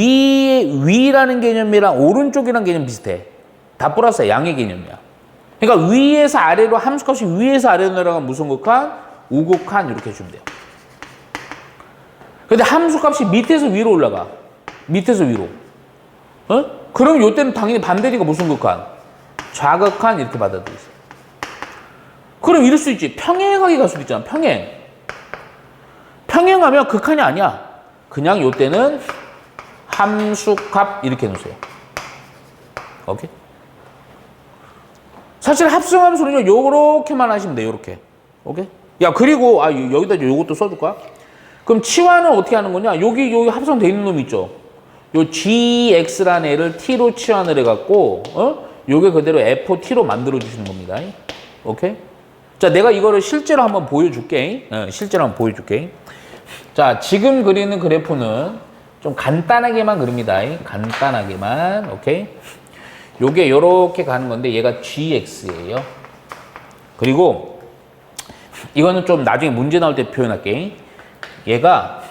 개념이랑 오른쪽이라는 개념 비슷해. 다 플러스야. 양의 개념이야. 그러니까 위에서 아래로 함수값이 위에서 아래로 내려가면 무슨 극한? 우곡한 이렇게 해주면 돼요. 근데 함수값이 밑에서 위로 올라가. 밑에서 위로. 그럼 이때는 당연히 반대니까 무슨 극한? 좌극한 이렇게 받아들이세요. 그럼 이럴 수 있지. 평행하게 갈 수도 있잖아. 평행하면 극한이 아니야. 그냥 요때는 함수값 이렇게 놓으세요. 오케이? 사실 합성함수는요, 요렇게만 하시면 돼요, 요렇게. 오케이? 야, 그리고, 여기다 요것도 써줄까? 그럼 치환은 어떻게 하는 거냐? 여기 합성되어 있는 놈 있죠? 요 gx라는 애를 t로 치환을 해갖고, 요게 그대로 f(t)로 만들어주시는 겁니다. 오케이? 자, 내가 이거를 실제로 한번 보여줄게. 실제로 한번 보여줄게. 자, 지금 그리는 그래프는 좀 간단하게만 그립니다. 간단하게만. 오케이? 요게 요렇게 가는 건데 얘가 gx예요. 그리고 이거는 좀 나중에 문제 나올 때 표현할게. 얘가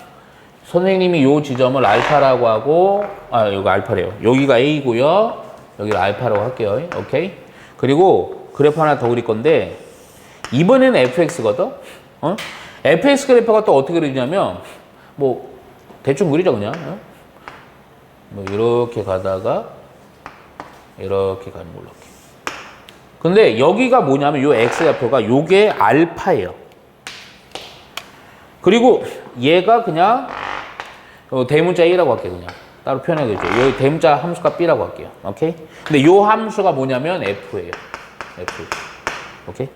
선생님이 요 지점을 알파라고 하고 여기 알파래요. 여기가 a고요. 여기를 알파라고 할게요. 오케이? 그리고 그래프 하나 더 그릴 건데 이번에는 fx거든. fx 그래프가 또 어떻게 그리냐면 뭐 대충 그리죠 그냥. 뭐 이렇게 가다가 이렇게 가는 걸로 할게요. 근데 여기가 뭐냐면 요 x좌표가 요게 알파예요. 그리고 얘가 그냥 대문자 A라고 할게요. 그냥 따로 표현하겠죠. 여기 대문자 함수가 B라고 할게요. 오케이? 근데 요 함수가 뭐냐면 F예요. F. 오케이?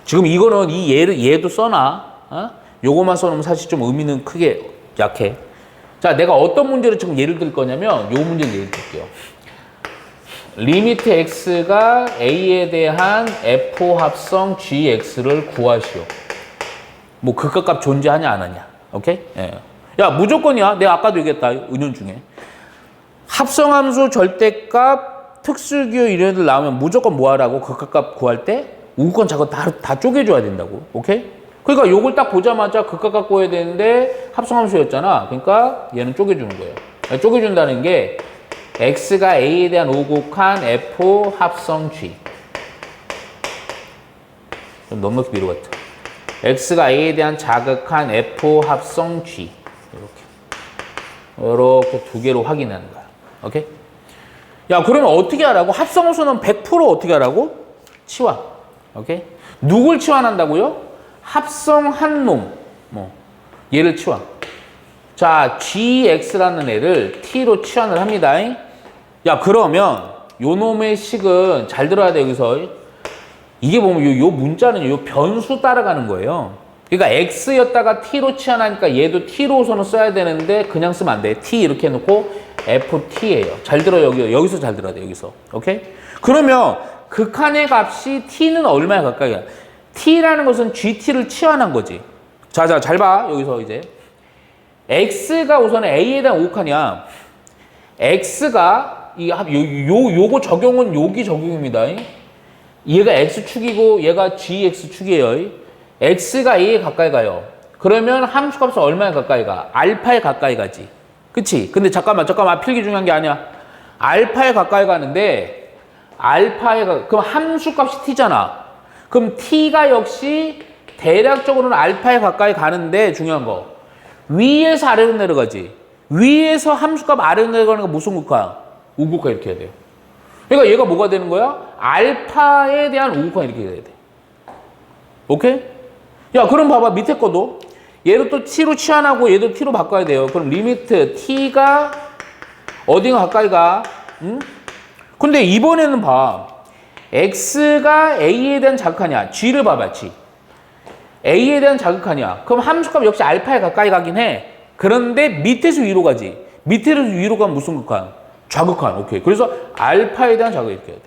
지금 이거는 얘도 써놔. 요거만 써놓으면 사실 좀 의미는 크게 약해. 자, 내가 어떤 문제를 지금 예를 들 거냐면 요 문제를 예를 들게요. 리미트 x가 a에 대한 f 합성 gx를 구하시오. 뭐 극각값 존재하냐 안 하냐. 오케이? 예. 야, 무조건이야. 내가 아까도 얘기했다. 은연중에. 합성함수 절대값 특수기호 이런 애들 나오면 무조건 뭐 하라고? 극각값 구할 때 우건 작은 다 쪼개줘야 된다고. 오케이? 그러니까 요걸 딱 보자마자 극각값 구해야 되는데 합성함수였잖아. 그러니까 얘는 쪼개주는 거예요. 쪼개준다는 게 x가 a에 대한 우극한 f 합성 g. 좀 넉넉히 미루 같죠. x가 a에 대한 자극한 f 합성 g. 이렇게 두 개로 확인하는 거야. 오케이? 야, 그러면 어떻게 하라고? 합성함수는 100% 어떻게 하라고? 치환. 오케이? 누굴 치환한다고요? 합성한 놈. 얘를 치환. 자, gx라는 애를 t로 치환을 합니다. 야, 그러면 요 놈의 식은 잘 들어야 돼, 여기서. 이게 보면 요 문자는 요 변수 따라가는 거예요. 그러니까 x였다가 t로 치환하니까 얘도 t로 우선은 써야 되는데 그냥 쓰면 안 돼. t 이렇게 해놓고 ft예요. 잘 들어요. 여기서 잘 들어야 돼. 여기서. 오케이? 그러면 극한의 값이 t는 얼마에 가까이야? t라는 것은 gt를 치환한 거지. 자, 잘 봐. 여기서 이제 x가 우선 a에 대한 우극한이야. x가 요거 적용은 여기 적용입니다. 얘가 x축이고 얘가 gx축이에요. x가 a에 가까이 가요. 그러면 함수값은 얼마에 가까이 가? 알파에 가까이 가지. 그치? 근데 잠깐만 필기 중요한 게 아니야. 알파에 가까이 가는데 그럼 함수값이 t잖아. 그럼 t가 역시 대략적으로는 알파에 가까이 가는데 중요한 거 위에서 아래로 내려가지. 위에서 함수값 아래로 내려가는 거 무슨 극한? 우극한 이렇게 해야 돼요. 그러니까 얘가 뭐가 되는 거야? 알파에 대한 우극한 이렇게 돼야 돼. 오케이? 야, 그럼 봐봐. 밑에 거도 얘를 또 t로 치환하고 얘도 t로 바꿔야 돼요. 그럼 리미트 t가 어디가 가까이 가? 응? 근데 이번에는 봐. x가 a에 대한 자극하냐? g를 봐봐. g. a에 대한 자극하냐? 그럼 함수값 역시 알파에 가까이 가긴 해. 그런데 밑에서 위로 가지. 밑에서 위로 가면 무슨 극한? 좌극한. 오케이. 그래서 알파에 대한 자극 이렇게 해야 돼.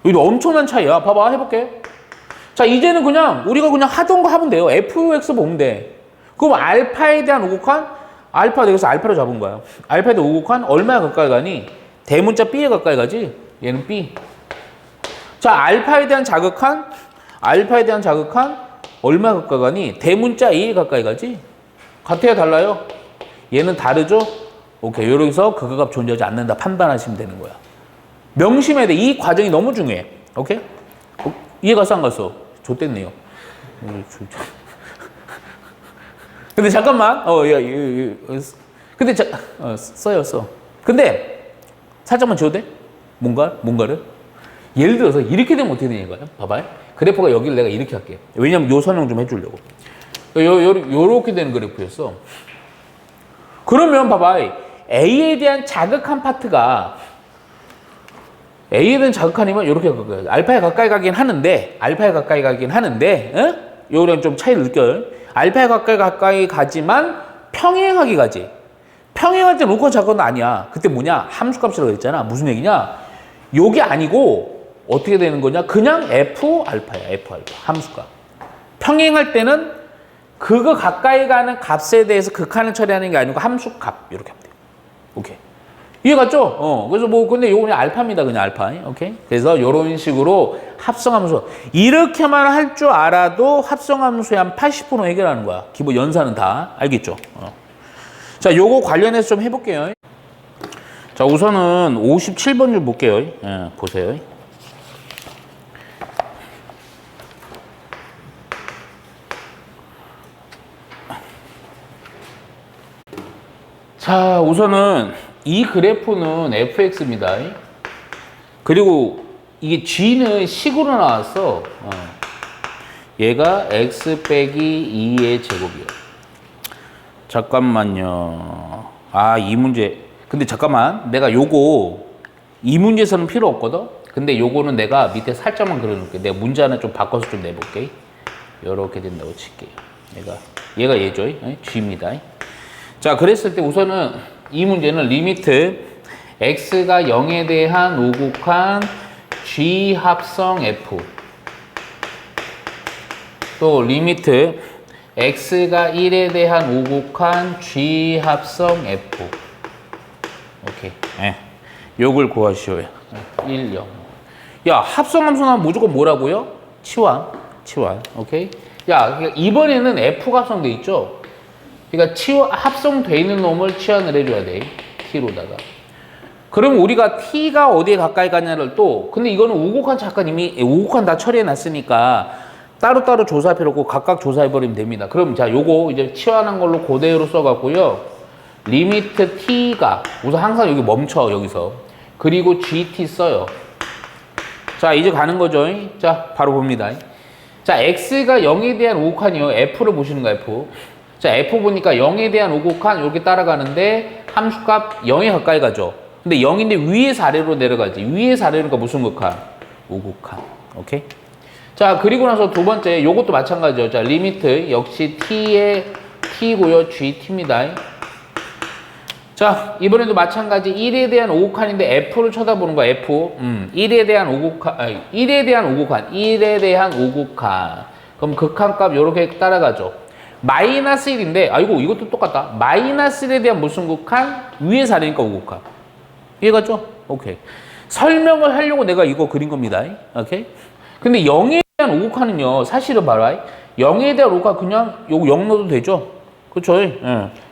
이거 엄청난 차이야. 봐봐. 해볼게. 자, 이제는 우리가 그냥 하던 거 하면 돼요. fx 보면 돼. 그럼 알파에 대한 우극한? 알파 여기서 알파로 잡은 거야. 알파에 대한 우극한 얼마에 가까이 가니? 대문자 b에 가까이 가지? 얘는 b. 자, 알파에 대한 자극한? 얼마에 가까이 가니? 대문자 a에 가까이 가지? 같아요, 달라요? 얘는 다르죠? 오케이. 여기서 극각값 존재하지 않는다 판단하시면 되는 거야. 명심해야 돼. 이 과정이 너무 중요해. 오케이? 이해갔어, 안 갔어? 좋댔네요. 근데 잠깐만. 근데 써요. 근데 살짝만 지워도 돼? 뭔가를? 예를 들어서 이렇게 되면 어떻게 되는 거야? 봐봐요. 그래프가 여기를 내가 이렇게 할게. 왜냐면 요 설명 좀 해주려고. 요렇게 되는 그래프였어. 그러면 봐봐. A에 대한 자극한 파트가 A에 대한 자극한이면 이렇게 갈 거야. 알파에 가까이 가긴 하는데, 요거랑 좀 차이를 느껴요. 알파에 가까이 가지만 평행하게 가지. 평행할 때 로컬 자극은 아니야. 그때 뭐냐? 함수값이라고 했잖아. 무슨 얘기냐? 요게 아니고 어떻게 되는 거냐? 그냥 F 알파야. F 알파. 함수값. 평행할 때는 그거 가까이 가는 값에 대해서 극한을 처리하는 게 아니고 함수값 이렇게 하면 돼요. 오케이. 이해갔죠? 그래서 뭐 근데 요거 그냥 알파입니다. 그냥 알파. 오케이. 그래서 요런 식으로 합성함수 이렇게만 할 줄 알아도 합성함수의 한 80% 해결하는 거야. 기본 연산은 다 알겠죠? 자, 요거 관련해서 좀 해볼게요. 자, 우선은 57번 좀 볼게요. 예, 보세요. 자, 우선은 이 그래프는 fx입니다. 그리고 이게 g는 식으로 나왔어. 얘가 x 빼기 2의 제곱이요. 잠깐만요. 이 문제. 근데 잠깐만. 내가 요거 이 문제에서는 필요 없거든. 근데 요거는 내가 밑에 살짝만 그려놓을게. 내가 문제 하나 좀 바꿔서 좀 내볼게. 요렇게 된다고 칠게요. 얘가 얘죠. g입니다. 자, 그랬을 때 우선은 이 문제는 리미트 x가 0에 대한 오곡한 g 합성 f 또 리미트 x가 1에 대한 오곡한 g 합성 f 오케이. 요걸 구하시오요. 1, 0. 야, 합성함수는 무조건 뭐라고요? 치환. 오케이. 야, 이번에는 f가 합성돼 있죠? 그러니까 합성돼 있는 놈을 치환을 해줘야 돼. t로다가. 그럼 우리가 t가 어디에 가까이 가냐를 또, 근데 이거는 오곡한 잠깐 이미 오곡한 다 처리해 놨으니까 따로따로 조사할 필요 없고 각각 조사해버리면 됩니다. 그럼 자, 요거 이제 치환한 걸로 그대로 써갖고요. 리미트 t가, 우선 항상 여기 멈춰, 여기서. 그리고 gt 써요. 자, 이제 가는 거죠. 자, 바로 봅니다. 자, x가 0에 대한 오곡한이요. f를 보시는 거야, f. 자, f 보니까 0에 대한 오곡한 이렇게 따라가는데 함수값 0에 가까이 가죠. 근데 0인데 위에서 아래로 내려가지. 위에서 아래로니까 무슨 극한? 오곡한. 오케이? 자, 그리고 나서 두 번째, 요것도 마찬가지죠. 자, 리미트 역시 t의 t고요. gt입니다. 자, 이번에도 마찬가지 1에 대한 오곡한인데 f를 쳐다보는 거야. f. 1에 대한 오곡한. 그럼 극한값 요렇게 따라가죠. 마이너스 1인데, 아이고, 이것도 똑같다. 마이너스 1에 대한 무슨 극한? 위에서 아래니까 오곡한. 이해갔죠? 오케이. 설명을 하려고 내가 이거 그린 겁니다. 오케이? 근데 0에 대한 오곡한은요, 사실은 봐라. 0에 대한 오곡한 그냥 요거 0 넣어도 되죠? 그쵸?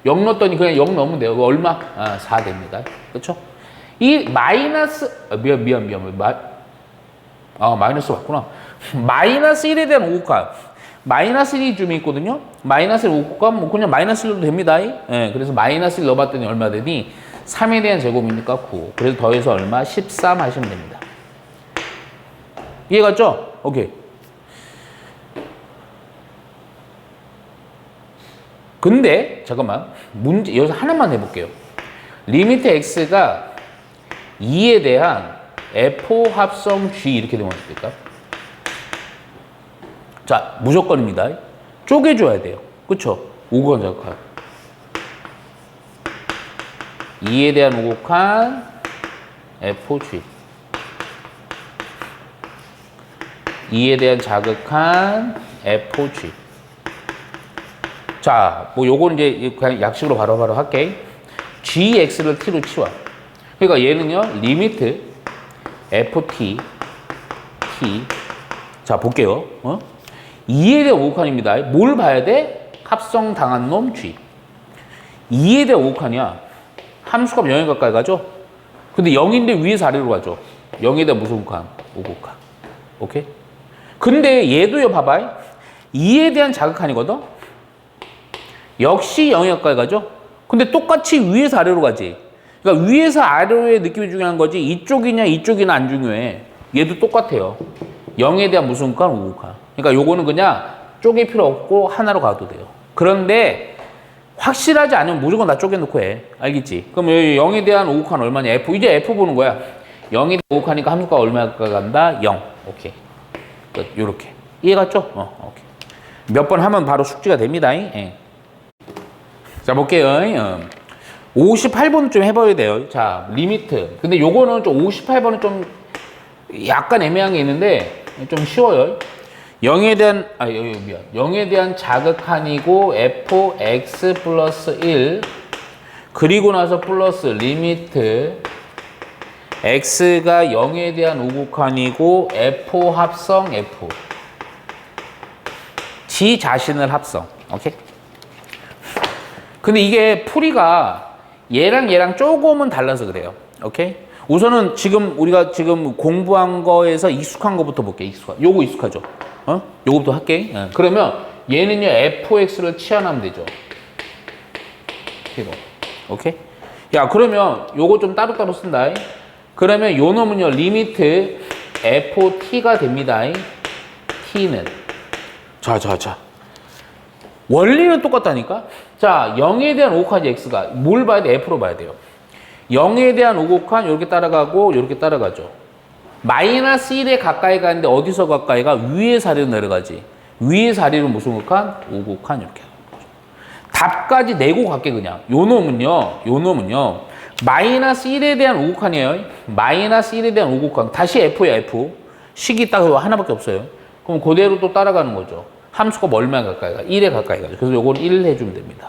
0 넣었더니 그냥 0 넣으면 돼요. 얼마? 4 됩니다. 그쵸? 이 마이너스, 마이너스 맞구나. 마이너스 1에 대한 오곡한. 마이너스 1이 좀 있거든요. 마이너스 1 오곡한 뭐 그냥 마이너스 1로 됩니다. 그래서 마이너스 1 넣어봤더니 얼마 되니? 3에 대한 제곱이니까 9. 그래서 더해서 얼마? 13 하시면 됩니다. 이해갔죠? 오케이. 근데 잠깐만. 문제 여기서 하나만 해볼게요. 리미트 x가 2에 대한 f 합성 g 이렇게 되면 어떻게 될까? 자, 무조건입니다. 쪼개줘야 돼요. 그쵸? 오곡한 자극한. 2에 대한 오곡한 FG. 2에 대한 자극한 FG. 자, 뭐 요거는 이제 그냥 약식으로 바로바로 할게. GX를 T로 치워. 그러니까 얘는요, 리미트 FT, T. 자, 볼게요. 2에 대한 오곡한입니다. 뭘 봐야 돼? 합성 당한 놈 G. 2에 대한 오곡한이야. 함수값 0에 가까이 가죠? 근데 0인데 위에서 아래로 가죠. 0에 대한 무슨 오곡한? 오곡한. 오케이? 근데 얘도요, 봐봐. 2에 대한 자극한이거든? 역시 0에 가까이 가죠? 근데 똑같이 위에서 아래로 가지. 그러니까 위에서 아래로의 느낌이 중요한 거지 이쪽이냐 이쪽이나 안 중요해. 얘도 똑같아요. 0에 대한 무슨 칸? 우극한. 그러니까 요거는 그냥 쪼갤 필요 없고 하나로 가도 돼요. 그런데 확실하지 않으면 무조건 다 쪼개놓고 해. 알겠지? 그럼 여기 0에 대한 우극한 얼마냐? F. 이제 F 보는 거야. 0에 대한 우극하니까 함수가 얼마가 간다? 0. 오케이. 끝. 요렇게. 이해갔죠? 오케이. 몇 번 하면 바로 숙지가 됩니다. 예. 자, 볼게요. 58번 좀 해봐야 돼요. 자, 리미트. 근데 요거는 좀 58번은 좀 약간 애매한 게 있는데 좀 쉬워요. 0에 대한, 미안. 0에 대한 자극한이고 fx 플러스 1 그리고 나서 플러스 리미트 x가 0에 대한 우극한이고 f 합성 f 지 자신을 합성. 오케이? 근데 이게 풀이가 얘랑 조금은 달라서 그래요. 오케이? 우선은 지금 우리가 지금 공부한 거에서 익숙한 거부터 볼게요. 요거 익숙하죠? 요거부터 할게. 그러면 얘는요, fx를 치환하면 되죠. 이거. 오케이? 야, 그러면 요거 좀 따로따로 쓴다. 그러면 요 놈은요, 리미트 ft가 됩니다. t는. 자. 원리는 똑같다니까? 자, 0에 대한 우극한이 x가 뭘 봐야 돼? f로 봐야 돼요. 0에 대한 우극한 이렇게 따라가고 이렇게 따라가죠. 마이너스 1에 가까이 가는데 어디서 가까이 가? 위의 사리로 내려가지. 위의 사리로 무슨 우극한? 우극한 이렇게 하는 거죠. 답까지 내고 갈게 그냥. 요 놈은요. 마이너스 1에 대한 우극한이에요. 마이너스 1에 대한 우극한. 다시 f야 f. 식이 딱 하나밖에 없어요. 그럼 그대로 또 따라가는 거죠. 함수가 얼마에 가까이 가? 1에 가까이 가죠. 그래서 요걸 1 해주면 됩니다.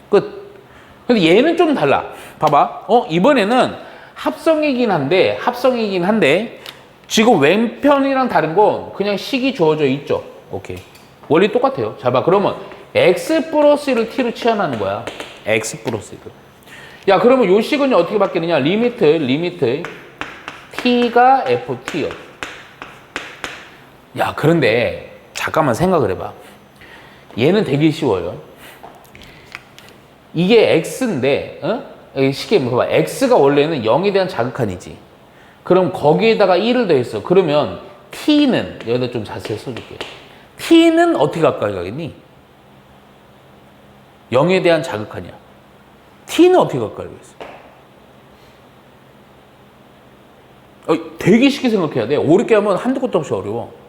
끝. 근데 얘는 좀 달라. 봐봐. 이번에는 합성이긴 한데 지금 왼편이랑 다른 건 그냥 식이 주어져 있죠. 오케이. 원리 똑같아요. 자, 봐. 그러면 x 플러스 1을 t로 치환하는 거야. x 플러스 1을. 야, 그러면 요 식은 어떻게 바뀌느냐? 리미트 t가 ft요. 야, 그런데 잠깐만 생각을 해봐. 얘는 되게 쉬워요. 이게 x인데, 쉽게 봐봐. x가 원래는 0에 대한 자극한이지. 그럼 거기에다가 1을 더했어. 그러면 t는, 여기다 좀 자세히 써줄게. t는 어떻게 가까이 가겠니? 0에 대한 자극한이야. t는 어떻게 가까이 가겠어? 되게 쉽게 생각해야 돼. 어렵게 하면 한두 것도 없이 어려워.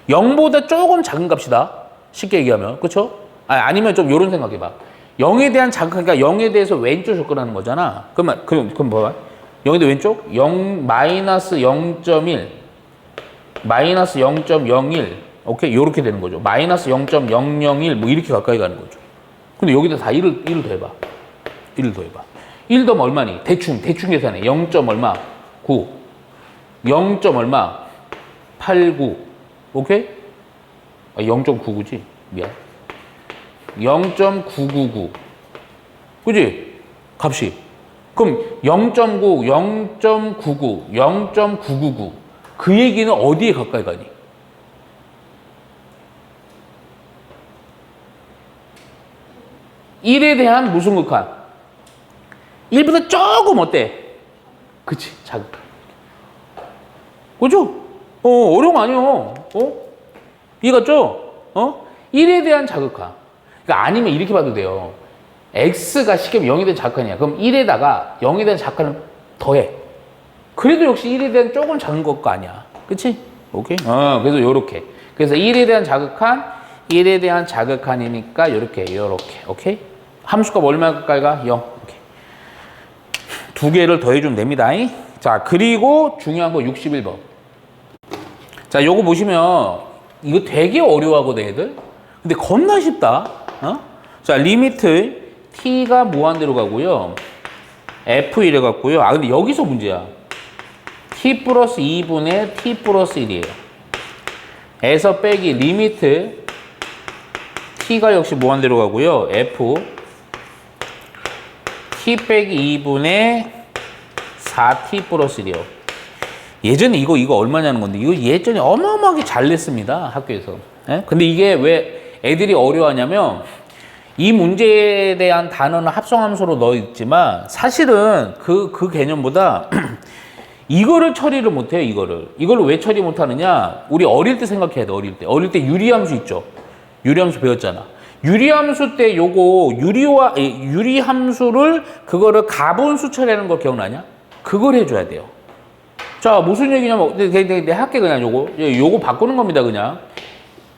0보다 조금 작은 값이다. 쉽게 얘기하면. 그쵸? 아니면 좀 요런 생각해봐. 0에 대한 자극하니까 0에 대해서 왼쪽 접근하는 거잖아. 그럼 봐봐. 0에 대해 왼쪽? 0, 마이너스 0.1. 마이너스 0.01. 오케이? 요렇게 되는 거죠. 마이너스 0.001. 뭐 이렇게 가까이 가는 거죠. 근데 여기다 다 1을 더해봐. 1을 더해봐. 1 더하면 얼마니? 대충 계산해. 0. 얼마? 9. 0. 얼마? 89. 오케이? 0.99지? 미안. 0.999. 그지? 값이. 그럼 0.9, 0.99, 0.999. 그 얘기는 어디에 가까이 가니? (1에) 대한 무슨 극한? 1보다 조금 어때? 그치? 자극한. 그죠? 어려운 거 아니요. 이해갔죠? 1에 대한 자극한. 그러니까 아니면 이렇게 봐도 돼요. x가 쉽게 0에 대한 자극한이야. 그럼 1에다가 0에 대한 자극한을 더해. 그래도 역시 1에 대한 조금 작은 것거 아니야. 그치? 오케이? 그래서 요렇게. 그래서 1에 대한 자극한, 1에 대한 자극한이니까 요렇게. 오케이? 함수값 얼마 가까이 가? 0. 오케이. 두 개를 더해주면 됩니다. 자, 그리고 중요한 거 61번. 자, 요거 보시면 이거 되게 어려워하거든, 애들. 근데 겁나 쉽다. 자, 리미트 t가 무한대로 가고요. f 이래 갔고요. 근데 여기서 문제야. t 플러스 2분의 t 플러스 1이에요. 에서 빼기 리미트 t가 역시 무한대로 가고요. f t 빼기 2분의 4t 플러스 1이요. 예전에 이거 얼마냐는 건데 이거 예전에 어마어마하게 잘 냈습니다. 학교에서. 근데 이게 왜 애들이 어려워하냐면 이 문제에 대한 단어는 합성함수로 넣어 있지만 사실은 그 개념보다 이거를 처리를 못해요, 이거를. 이걸 왜 처리 못하느냐? 우리 어릴 때 생각해야 돼, 어릴 때. 어릴 때 유리함수 있죠? 유리함수 배웠잖아. 유리함수 때 요거, 유리함수를, 그거를 가분수 처리하는 거 기억나냐? 그걸 해줘야 돼요. 자, 무슨 얘기냐면, 내 할게, 그냥 요거 바꾸는 겁니다, 그냥.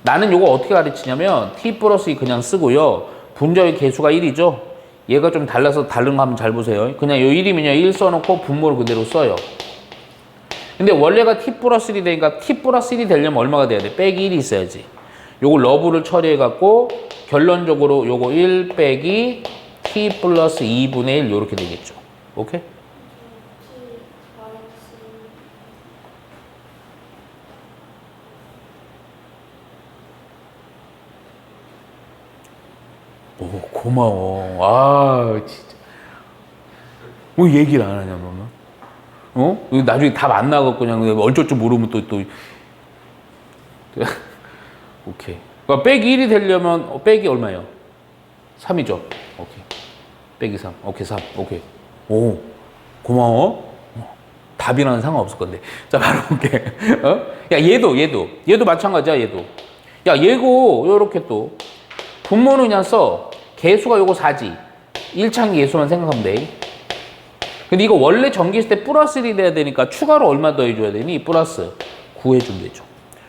나는 요거 어떻게 가르치냐면, t 플러스 2 그냥 쓰고요. 분자의 개수가 1이죠? 얘가 좀 달라서 다른 거 한번 잘 보세요. 그냥 요 1이면요, 1 써놓고 분모를 그대로 써요. 근데 원래가 t 플러스 1이 되니까 t 플러스 1이 되려면 얼마가 돼야 돼? 빼기 1이 있어야지. 요거 러브를 처리해갖고, 결론적으로 요거 1 빼기 t 플러스 2분의 1 요렇게 되겠죠. 오케이? 오, 고마워. 아, 진짜. 왜 얘기를 안 하냐, 너는? 어? 나중에 답 안 나가고 그냥 어쩔 줄 모르면 또. 오케이. 그러니까 빼기 1이 되려면, 빼기 얼마예요? 3이죠? 오케이. 빼기 3. 오케이, 3. 오케이. 오, 고마워. 답이라는 상관없을 건데. 자, 바로 볼게. 어? 야, 얘도 마찬가지야, 얘도. 야, 얘고, 요렇게 또. 분모는 그냥 써. 개수가 요거 4지. 1창기 개수만 생각하면 돼. 근데 이거 원래 전기했을 때 플러스 1이 돼야 되니까 추가로 얼마 더 해줘야 되니? 플러스 9 해주면 되죠.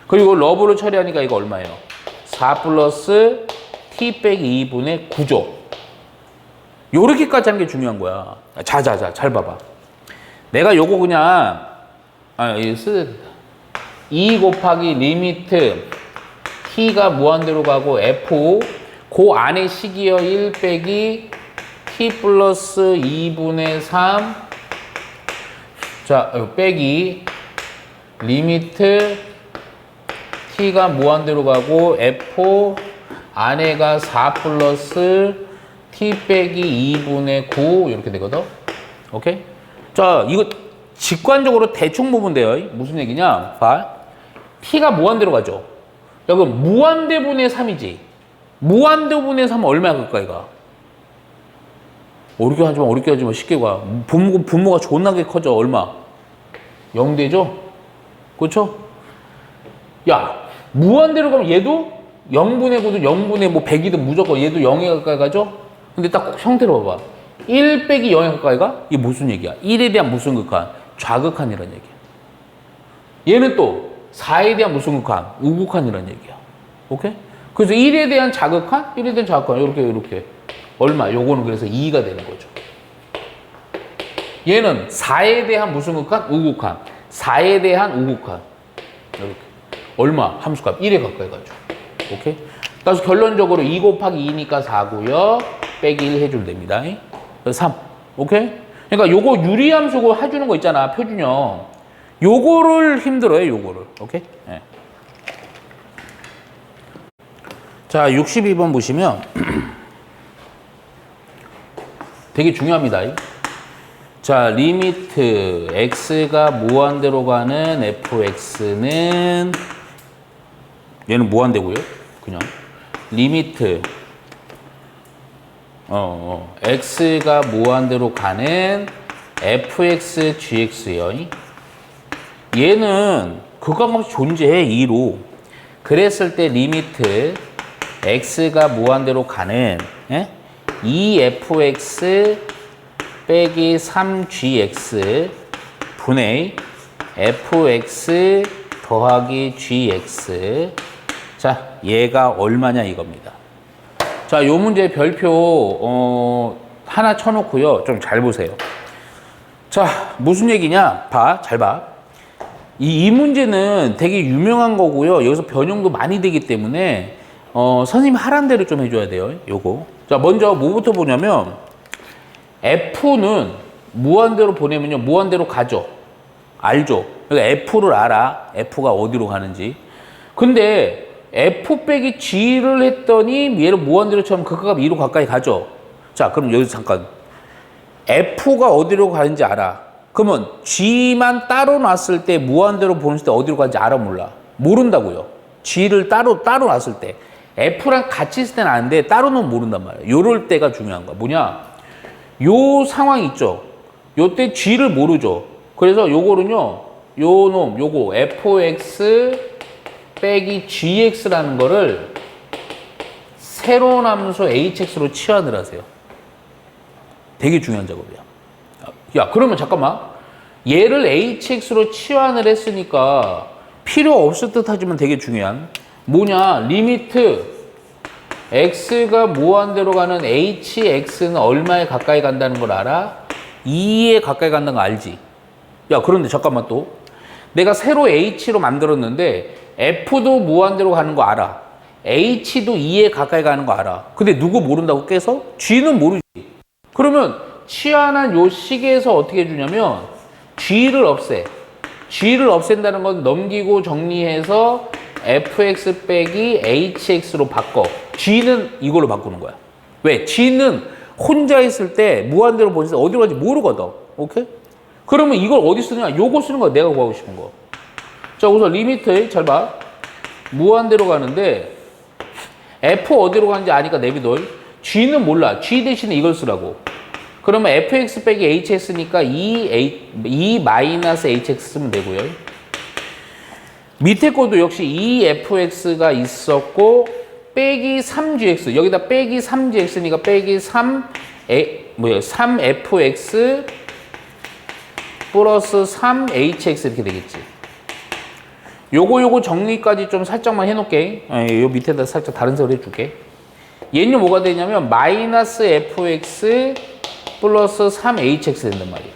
그리고 러브를 처리하니까 이거 얼마예요? 4 플러스 t 빼기 2분의 9죠. 요렇게까지 하는 게 중요한 거야. 자, 잘 봐봐. 내가 요거 그냥, 이거 2 곱하기 리미트 t가 무한대로 가고 f 그 안에 식이요 1 빼기 t 플러스 2분의 3 자, 빼기 리미트 t가 무한대로 가고 f 안에가 4 플러스 t 빼기 2분의 9 이렇게 되거든. 오케이? 자, 이거 직관적으로 대충 보면 돼요. 무슨 얘기냐? 봐. t가 무한대로 가죠. 야, 그럼 무한대분의 3이지. 무한대분의 3은 얼마야, 가까이가? 어렵게 하지 마. 쉽게 가. 분모가 존나게 커져. 얼마? 0대죠? 그렇죠? 야, 무한대로 가면 얘도 0분의 9든 0분의 뭐 100이든 무조건 얘도 0에 가까이 가죠? 근데 딱 형태로 봐봐. 1 빼기 0에 가까이 가? 이게 무슨 얘기야? 1에 대한 무슨 극한? 좌극한이라는 얘기야. 얘는 또 4에 대한 무슨 극한? 우극한이라는 얘기야. 오케이? 그래서 1에 대한 자극한, 1에 대한 자극한, 이렇게. 얼마? 요거는 그래서 2가 되는 거죠. 얘는 4에 대한 무슨 극한? 우극한. 4에 대한 우극한. 이렇게. 얼마? 함수값 1에 가까이 가죠. 오케이? 그래서 결론적으로 2 곱하기 2니까 4고요. 빼기 1 해주면 됩니다. 3. 오케이? 그러니까 요거 유리함수 해주는 거 있잖아. 표준형. 요거를 힘들어요. 요거를. 오케이? 네. 자, 62번 보시면 되게 중요합니다. 자, 리미트 x가 무한대로 가는 fx는 얘는 무한대고요. 그냥 리미트 x가 무한대로 가는 fx gx요. 얘는 극한값이 존재해 2로. 그랬을 때 리미트 x가 무한대로 가는 2fx 빼기 3gx 분의 fx 더하기 gx. 자, 얘가 얼마냐 이겁니다. 자, 요 문제 별표 하나 쳐놓고요. 좀 잘 보세요. 자, 무슨 얘기냐? 잘 봐. 이 문제는 되게 유명한 거고요. 여기서 변형도 많이 되기 때문에 선생님이 하란 대로 좀 해줘야 돼요. 요거. 자, 먼저 뭐부터 보냐면 F는 무한대로 보내면요. 무한대로 가죠. 알죠? 그러니까 F를 알아. F가 어디로 가는지. 근데 F 빼기 G를 했더니 얘를 무한대로 치면 극값 2로 가까이 가죠. 자, 그럼 여기서 잠깐. F가 어디로 가는지 알아. 그러면 G만 따로 놨을 때 무한대로 보냈을 때 어디로 가는지 알아 몰라? 모른다고요. G를 따로 놨을 때. F랑 같이 있을 때는 아는데 따로는 모른단 말이야. 요럴 때가 중요한 거야. 뭐냐? 요 상황 있죠? 요때 G를 모르죠? 그래서 요거는요, 요 놈, 요거 fx 빼기 gx라는 거를 새로운 함수 hx로 치환을 하세요. 되게 중요한 작업이야. 야, 그러면 잠깐만. 얘를 hx로 치환을 했으니까 필요 없을 듯 하지만 되게 중요한 뭐냐? 리미트 x가 무한대로 가는 hx는 얼마에 가까이 간다는 걸 알아? 2에 가까이 간다는 거 알지? 야, 그런데 잠깐만 또 내가 새로 h로 만들었는데 f도 무한대로 가는 거 알아. h도 2에 가까이 가는 거 알아. 근데 누구 모른다고 깨서? g는 모르지. 그러면 치환한 요 식에서 어떻게 해주냐면 g를 없애. g를 없앤다는 건 넘기고 정리해서 fx 빼기 hx로 바꿔. g는 이걸로 바꾸는 거야. 왜? g는 혼자 있을 때 무한대로 보내서 어디로 가는지 모르거든. 오케이? 그러면 이걸 어디 쓰냐? 요거 쓰는 거야. 내가 구하고 싶은 거. 자, 우선 리미트 잘 봐. 무한대로 가는데 f 어디로 가는지 아니까 내비둬. g는 몰라. g 대신에 이걸 쓰라고. 그러면 fx 빼기 hx니까 2 마이너스 hx 쓰면 되고요. 밑에 것도 역시 2fx가 있었고 빼기 3gx 여기다 빼기 3gx니까 빼기 3fx 플러스 3hx 이렇게 되겠지. 요거 정리까지 좀 살짝만 해놓을게. 요 밑에다 살짝 다른 색으로 해줄게. 얘는 뭐가 되냐면 마이너스 fx 플러스 3hx 된단 말이야.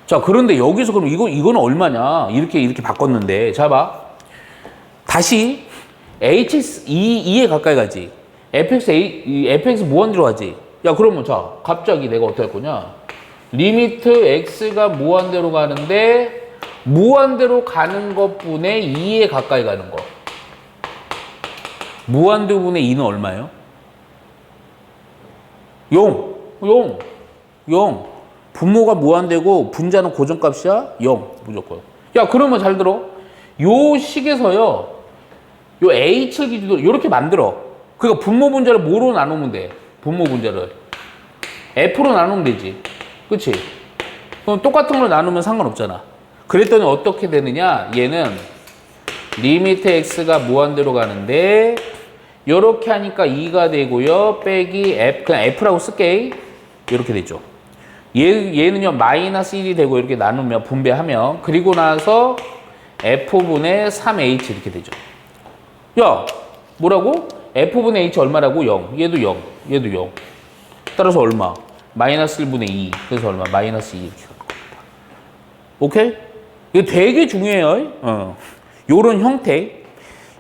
자, 그런데 여기서 그럼 이거는 얼마냐? 이렇게 바꿨는데. 자, 봐. 다시 hx 2에 가까이 가지. fx 무한대로 가지. 야, 그러면 자, 갑자기 내가 어떻게 할 거냐? 리미트 x가 무한대로 가는데 무한대로 가는 것분의 2에 가까이 가는 거. 무한대로 분의 2는 얼마예요? 0. 분모가 무한대고 분자는 고정값이야? 0 무조건. 야, 그러면 잘 들어. 요 식에서요. 요 h를 기준으로 이렇게 만들어. 그러니까 분모 분자를 뭐로 나누면 돼? 분모 분자를 f로 나누면 되지. 그치? 그럼 똑같은 걸로 나누면 상관없잖아. 그랬더니 어떻게 되느냐? 얘는 리미트 x가 무한대로 가는데 요렇게 하니까 2가 되고요. 빼기 f, 그냥 f라고 쓸게. 이렇게 되죠. 얘는요 마이너스 1이 되고 이렇게 나누면 분배하면 그리고 나서 f분의 3h 이렇게 되죠. 야, 뭐라고? f분의 h 얼마라고? 0. 얘도 0. 얘도 0. 따라서 얼마? 마이너스 1분의 2. 그래서 얼마? 마이너스 2 이렇게 가는 겁니다. 오케이? 이거 되게 중요해요. 요런 형태.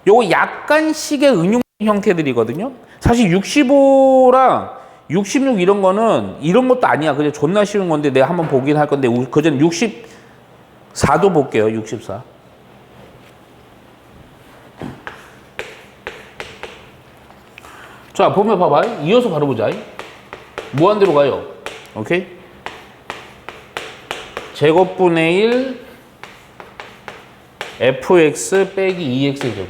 요거 약간씩의 응용 형태들이거든요. 사실 65랑 66 이런 거는 이런 것도 아니야. 그냥 존나 쉬운 건데 내가 한번 보긴 할 건데 그전에 64도 볼게요. 64. 자, 보면 봐봐. 이어서 바로 보자. 무한대로 가요. 오케이? 제곱분의 1 fx 빼기 2x 제곱.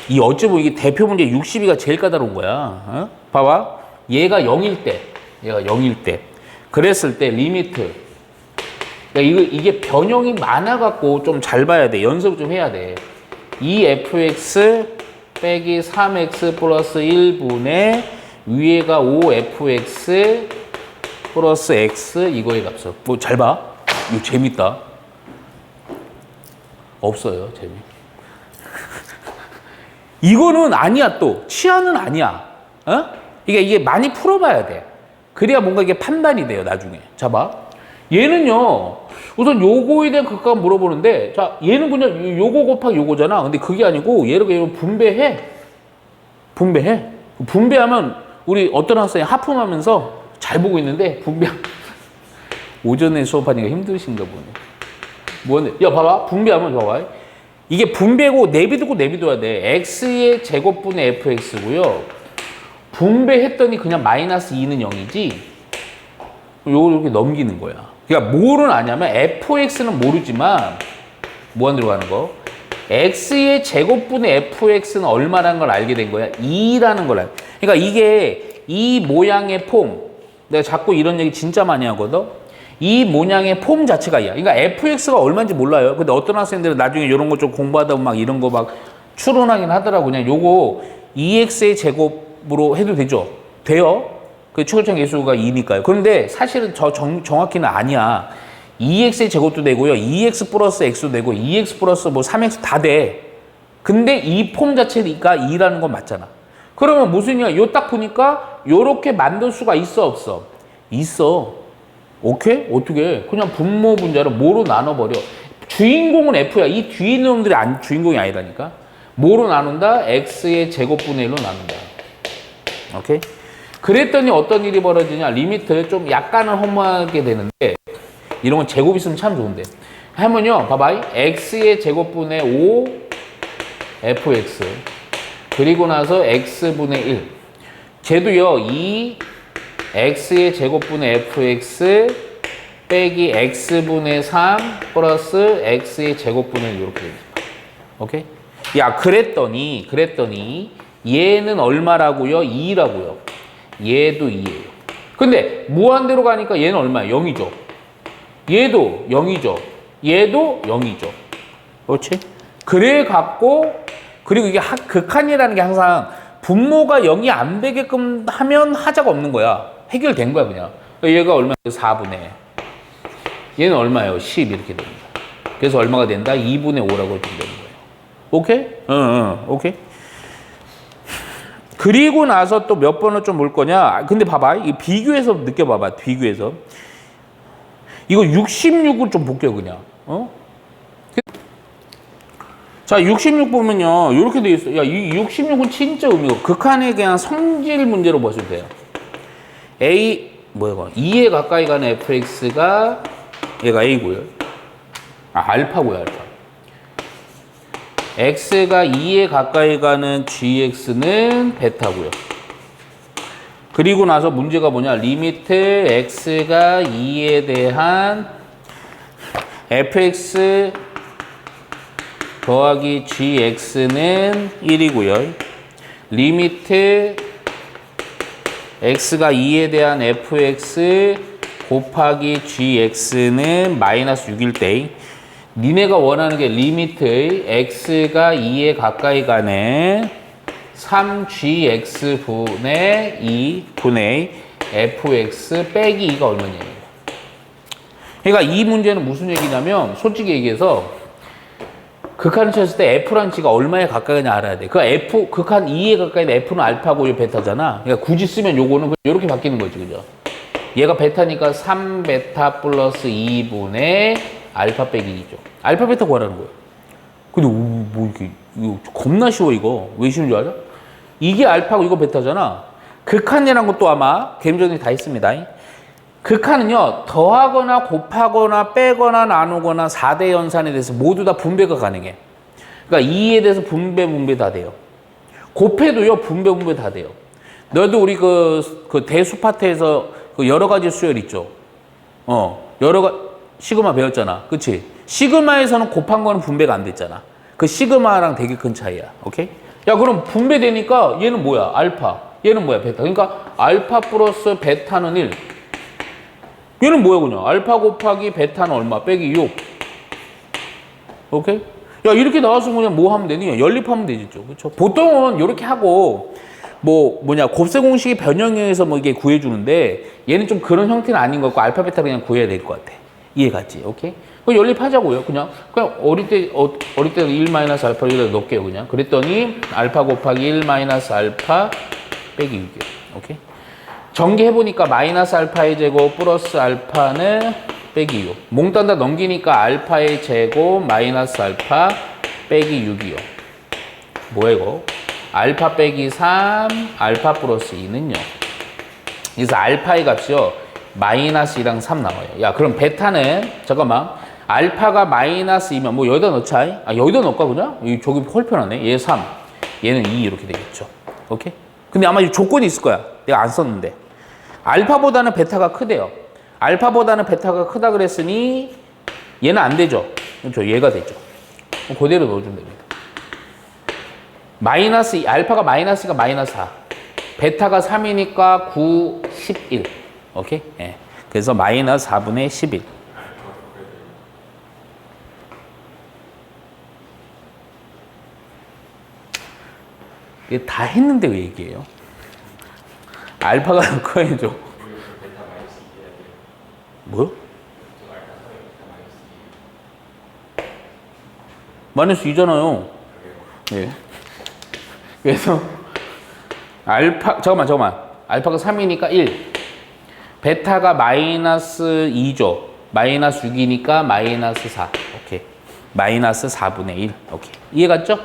이 어찌 보면 이게 대표 문제 62가 제일 까다로운 거야. 봐봐. 얘가 0일 때. 그랬을 때 리미트. 그러니까 이게 변형이 많아갖고 좀 잘 봐야 돼. 연습 좀 해야 돼. 2fx 빼기 3x 플러스 1분의 위에가 5fx 플러스 x 이거의 값을. 뭐 잘 봐. 이거 재밌다. 없어요, 재미. 이거는 아니야 또. 치안은 아니야. 이게 많이 풀어봐야 돼. 그래야 뭔가 이게 판단이 돼요, 나중에. 자, 봐. 얘는요, 우선 요거에 대한 극값 물어보는데, 자, 얘는 그냥 요거 곱하기 요거잖아. 근데 그게 아니고, 얘를 분배해. 분배하면, 우리 어떤 학생이 하품하면서 잘 보고 있는데, 오전에 수업하니까 힘드신가 보네. 뭐네? 야, 봐봐. 분배하면 봐봐. 이게 분배고, 내비두고 돼. x의 제곱분의 fx고요. 분배했더니 그냥 마이너스 2는 0이지 요걸 이렇게 넘기는 거야. 그러니까 뭐를 아냐면 fx는 모르지만 무한대로 가는 거 x의 제곱분의 fx는 얼마라는 걸 알게 된 거야. 2라는 걸 알게. 그러니까 이게 이 모양의 폼 내가 자꾸 이런 얘기 진짜 많이 하거든. 이 모양의 폼 자체가 이야. 그러니까 fx가 얼마인지 몰라요. 근데 어떤 학생들은 나중에 이런 거 좀 공부하다 보면 막 이런 거 막 추론하긴 하더라고. 그냥 요거 2x의 제곱으로 해도 되죠? 돼요. 그 최고점 개수가 2니까요. 그런데 사실은 정확히는 아니야. 2x의 제곱도 되고요. 2x 플러스 x도 되고 2x 플러스 뭐 3x 다 돼. 근데 이 폼 자체가 2라는 건 맞잖아. 그러면 무슨 이야? 요 딱 보니까 요렇게 만들 수가 있어 없어? 있어. 오케이? 어떻게? 그냥 분모 분자를 뭐로 나눠버려. 주인공은 f야. 이 뒤에 있는 놈들이 주인공이 아니라니까. 뭐로 나눈다? x의 제곱분의 1로 나눈다. 오케이? 그랬더니 어떤 일이 벌어지냐? 리미트 좀 약간은 허무하게 되는데 이런 건 제곱 있으면 참 좋은데. 하면요. 봐봐. x의 제곱분의 5 fx 그리고 나서 x분의 1 쟤도요. 2 x의 제곱분의 fx 빼기 x분의 3 플러스 x의 제곱분의 1 이렇게 됩니다. 오케이? 야, 그랬더니 얘는 얼마라고요? 2라고요. 얘도 2예요. 근데 무한대로 가니까 얘는 얼마야? 0이죠. 얘도 0이죠. 얘도 0이죠. 그렇지? 그래 갖고 그리고 이게 극한이라는 게 항상 분모가 0이 안 되게끔 하면 하자가 없는 거야. 해결된 거야 그냥. 얘가 얼마야? 4분의 얘는 얼마예요? 10 이렇게 됩니다. 그래서 얼마가 된다? 2분의 5라고 이렇게 되는 거예요. 오케이? 오케이. 그리고 나서 또 몇 번을 좀 볼 거냐? 근데 봐봐. 이 비교해서 느껴봐봐. 비교해서. 이거 66을 좀 볼게요, 그냥. 자, 66 보면요. 이렇게 돼 있어. 야, 이 66은 진짜 의미가 극한의 그냥 성질 문제로 보시면 돼요. A, 뭐야, 이거. 2에 가까이 가는 fx가 얘가 a고요. 알파고요, 알파. x가 2에 가까이 가는 gx는 베타고요. 그리고 나서 문제가 뭐냐? 리미트 x가 2에 대한 fx 더하기 gx는 1이고요. 리미트 x가 2에 대한 fx 곱하기 gx는 마이너스 6일 때 니네가 원하는 게 리미트의 x가 2에 가까이 가는 3gx분의 2분의 fx 빼기 2가 얼마냐. 그러니까 이 문제는 무슨 얘기냐면 솔직히 얘기해서 극한을 쳤을 때 f라는 치가 얼마에 가까이 가냐 알아야 돼. 그 f, 극한 2에 가까이 있는 f는 알파고 베타잖아. 그러니까 굳이 쓰면 요거는 이렇게 바뀌는 거지, 그죠? 얘가 베타니까 3베타 플러스 2분의 알파 빼기 2죠. 알파 베타 구하라는 거예요. 근데 뭐 이게 이거 겁나 쉬워 이거. 왜 쉬운 줄 알아? 이게 알파고 이거 베타잖아. 극한이라는 것도 아마 개념전에 다 있습니다. 극한은요, 더하거나 곱하거나 빼거나 나누거나 4대 연산에 대해서 모두 다 분배가 가능해. 그러니까 2에 대해서 분배 다 돼요. 곱해도요, 분배 다 돼요. 너도 우리 그 대수파트에서 그 여러 가지 수열 있죠. 시그마 배웠잖아. 그치? 시그마에서는 곱한 거는 분배가 안 됐잖아. 그 시그마랑 되게 큰 차이야. 오케이? 야, 그럼 분배되니까 얘는 뭐야? 알파. 얘는 뭐야? 베타. 그러니까 알파 플러스 베타는 1. 얘는 뭐야 그냥? 알파 곱하기 베타는 얼마? 빼기 6. 오케이? 야, 이렇게 나와서 그냥 뭐 하면 되니? 연립하면 되죠. 그렇죠? 보통은 이렇게 하고 곱셈 공식의 변형에 의해서 뭐 이게 구해주는데 얘는 좀 그런 형태는 아닌 것 같고 알파 베타를 그냥 구해야 될 것 같아. 이해갔지? 오케이? 그럼 연립하자고요. 그냥 어릴 때는 1 마이너스 알파를 여기다 넣을게요. 그냥. 그랬더니 알파 곱하기 1 마이너스 알파 빼기 6이요. 오케이? 전개해보니까 마이너스 알파의 제곱 플러스 알파는 빼기 6. 몽땅 다 넘기니까 알파의 제곱 마이너스 알파 빼기 6이요. 뭐야 이거? 알파 빼기 3, 알파 플러스 2는요. 그래서 알파의 값이요. 마이너스 2랑 3 나와요. 야, 그럼 베타는, 잠깐만. 알파가 마이너스 2면 뭐 여기다 넣자. 여기다 넣을까 그냥? 저기 헐편하네. 얘 3, 얘는 2 이렇게 되겠죠. 오케이? 근데 아마 이 조건이 있을 거야. 내가 안 썼는데. 알파보다는 베타가 크대요. 알파보다는 베타가 크다 그랬으니 얘는 안 되죠. 그렇죠? 얘가 되죠. 그대로 넣어주면 됩니다. 알파가 마이너스가 마이너스 4. 베타가 3이니까 9, 11. 오케이? 예. 그래서 마이너스 4분의 11. 이게 다 했는데 왜 얘기해요? 알파가 커야죠. 뭐요? 마이너스 2잖아요. 예. 그래서 알파 잠깐만. 알파가 3이니까 1. 베타가 마이너스 2죠. 마이너스 6이니까 마이너스 4. 오케이. 마이너스 4분의 1. 오케이. 이해 갔죠?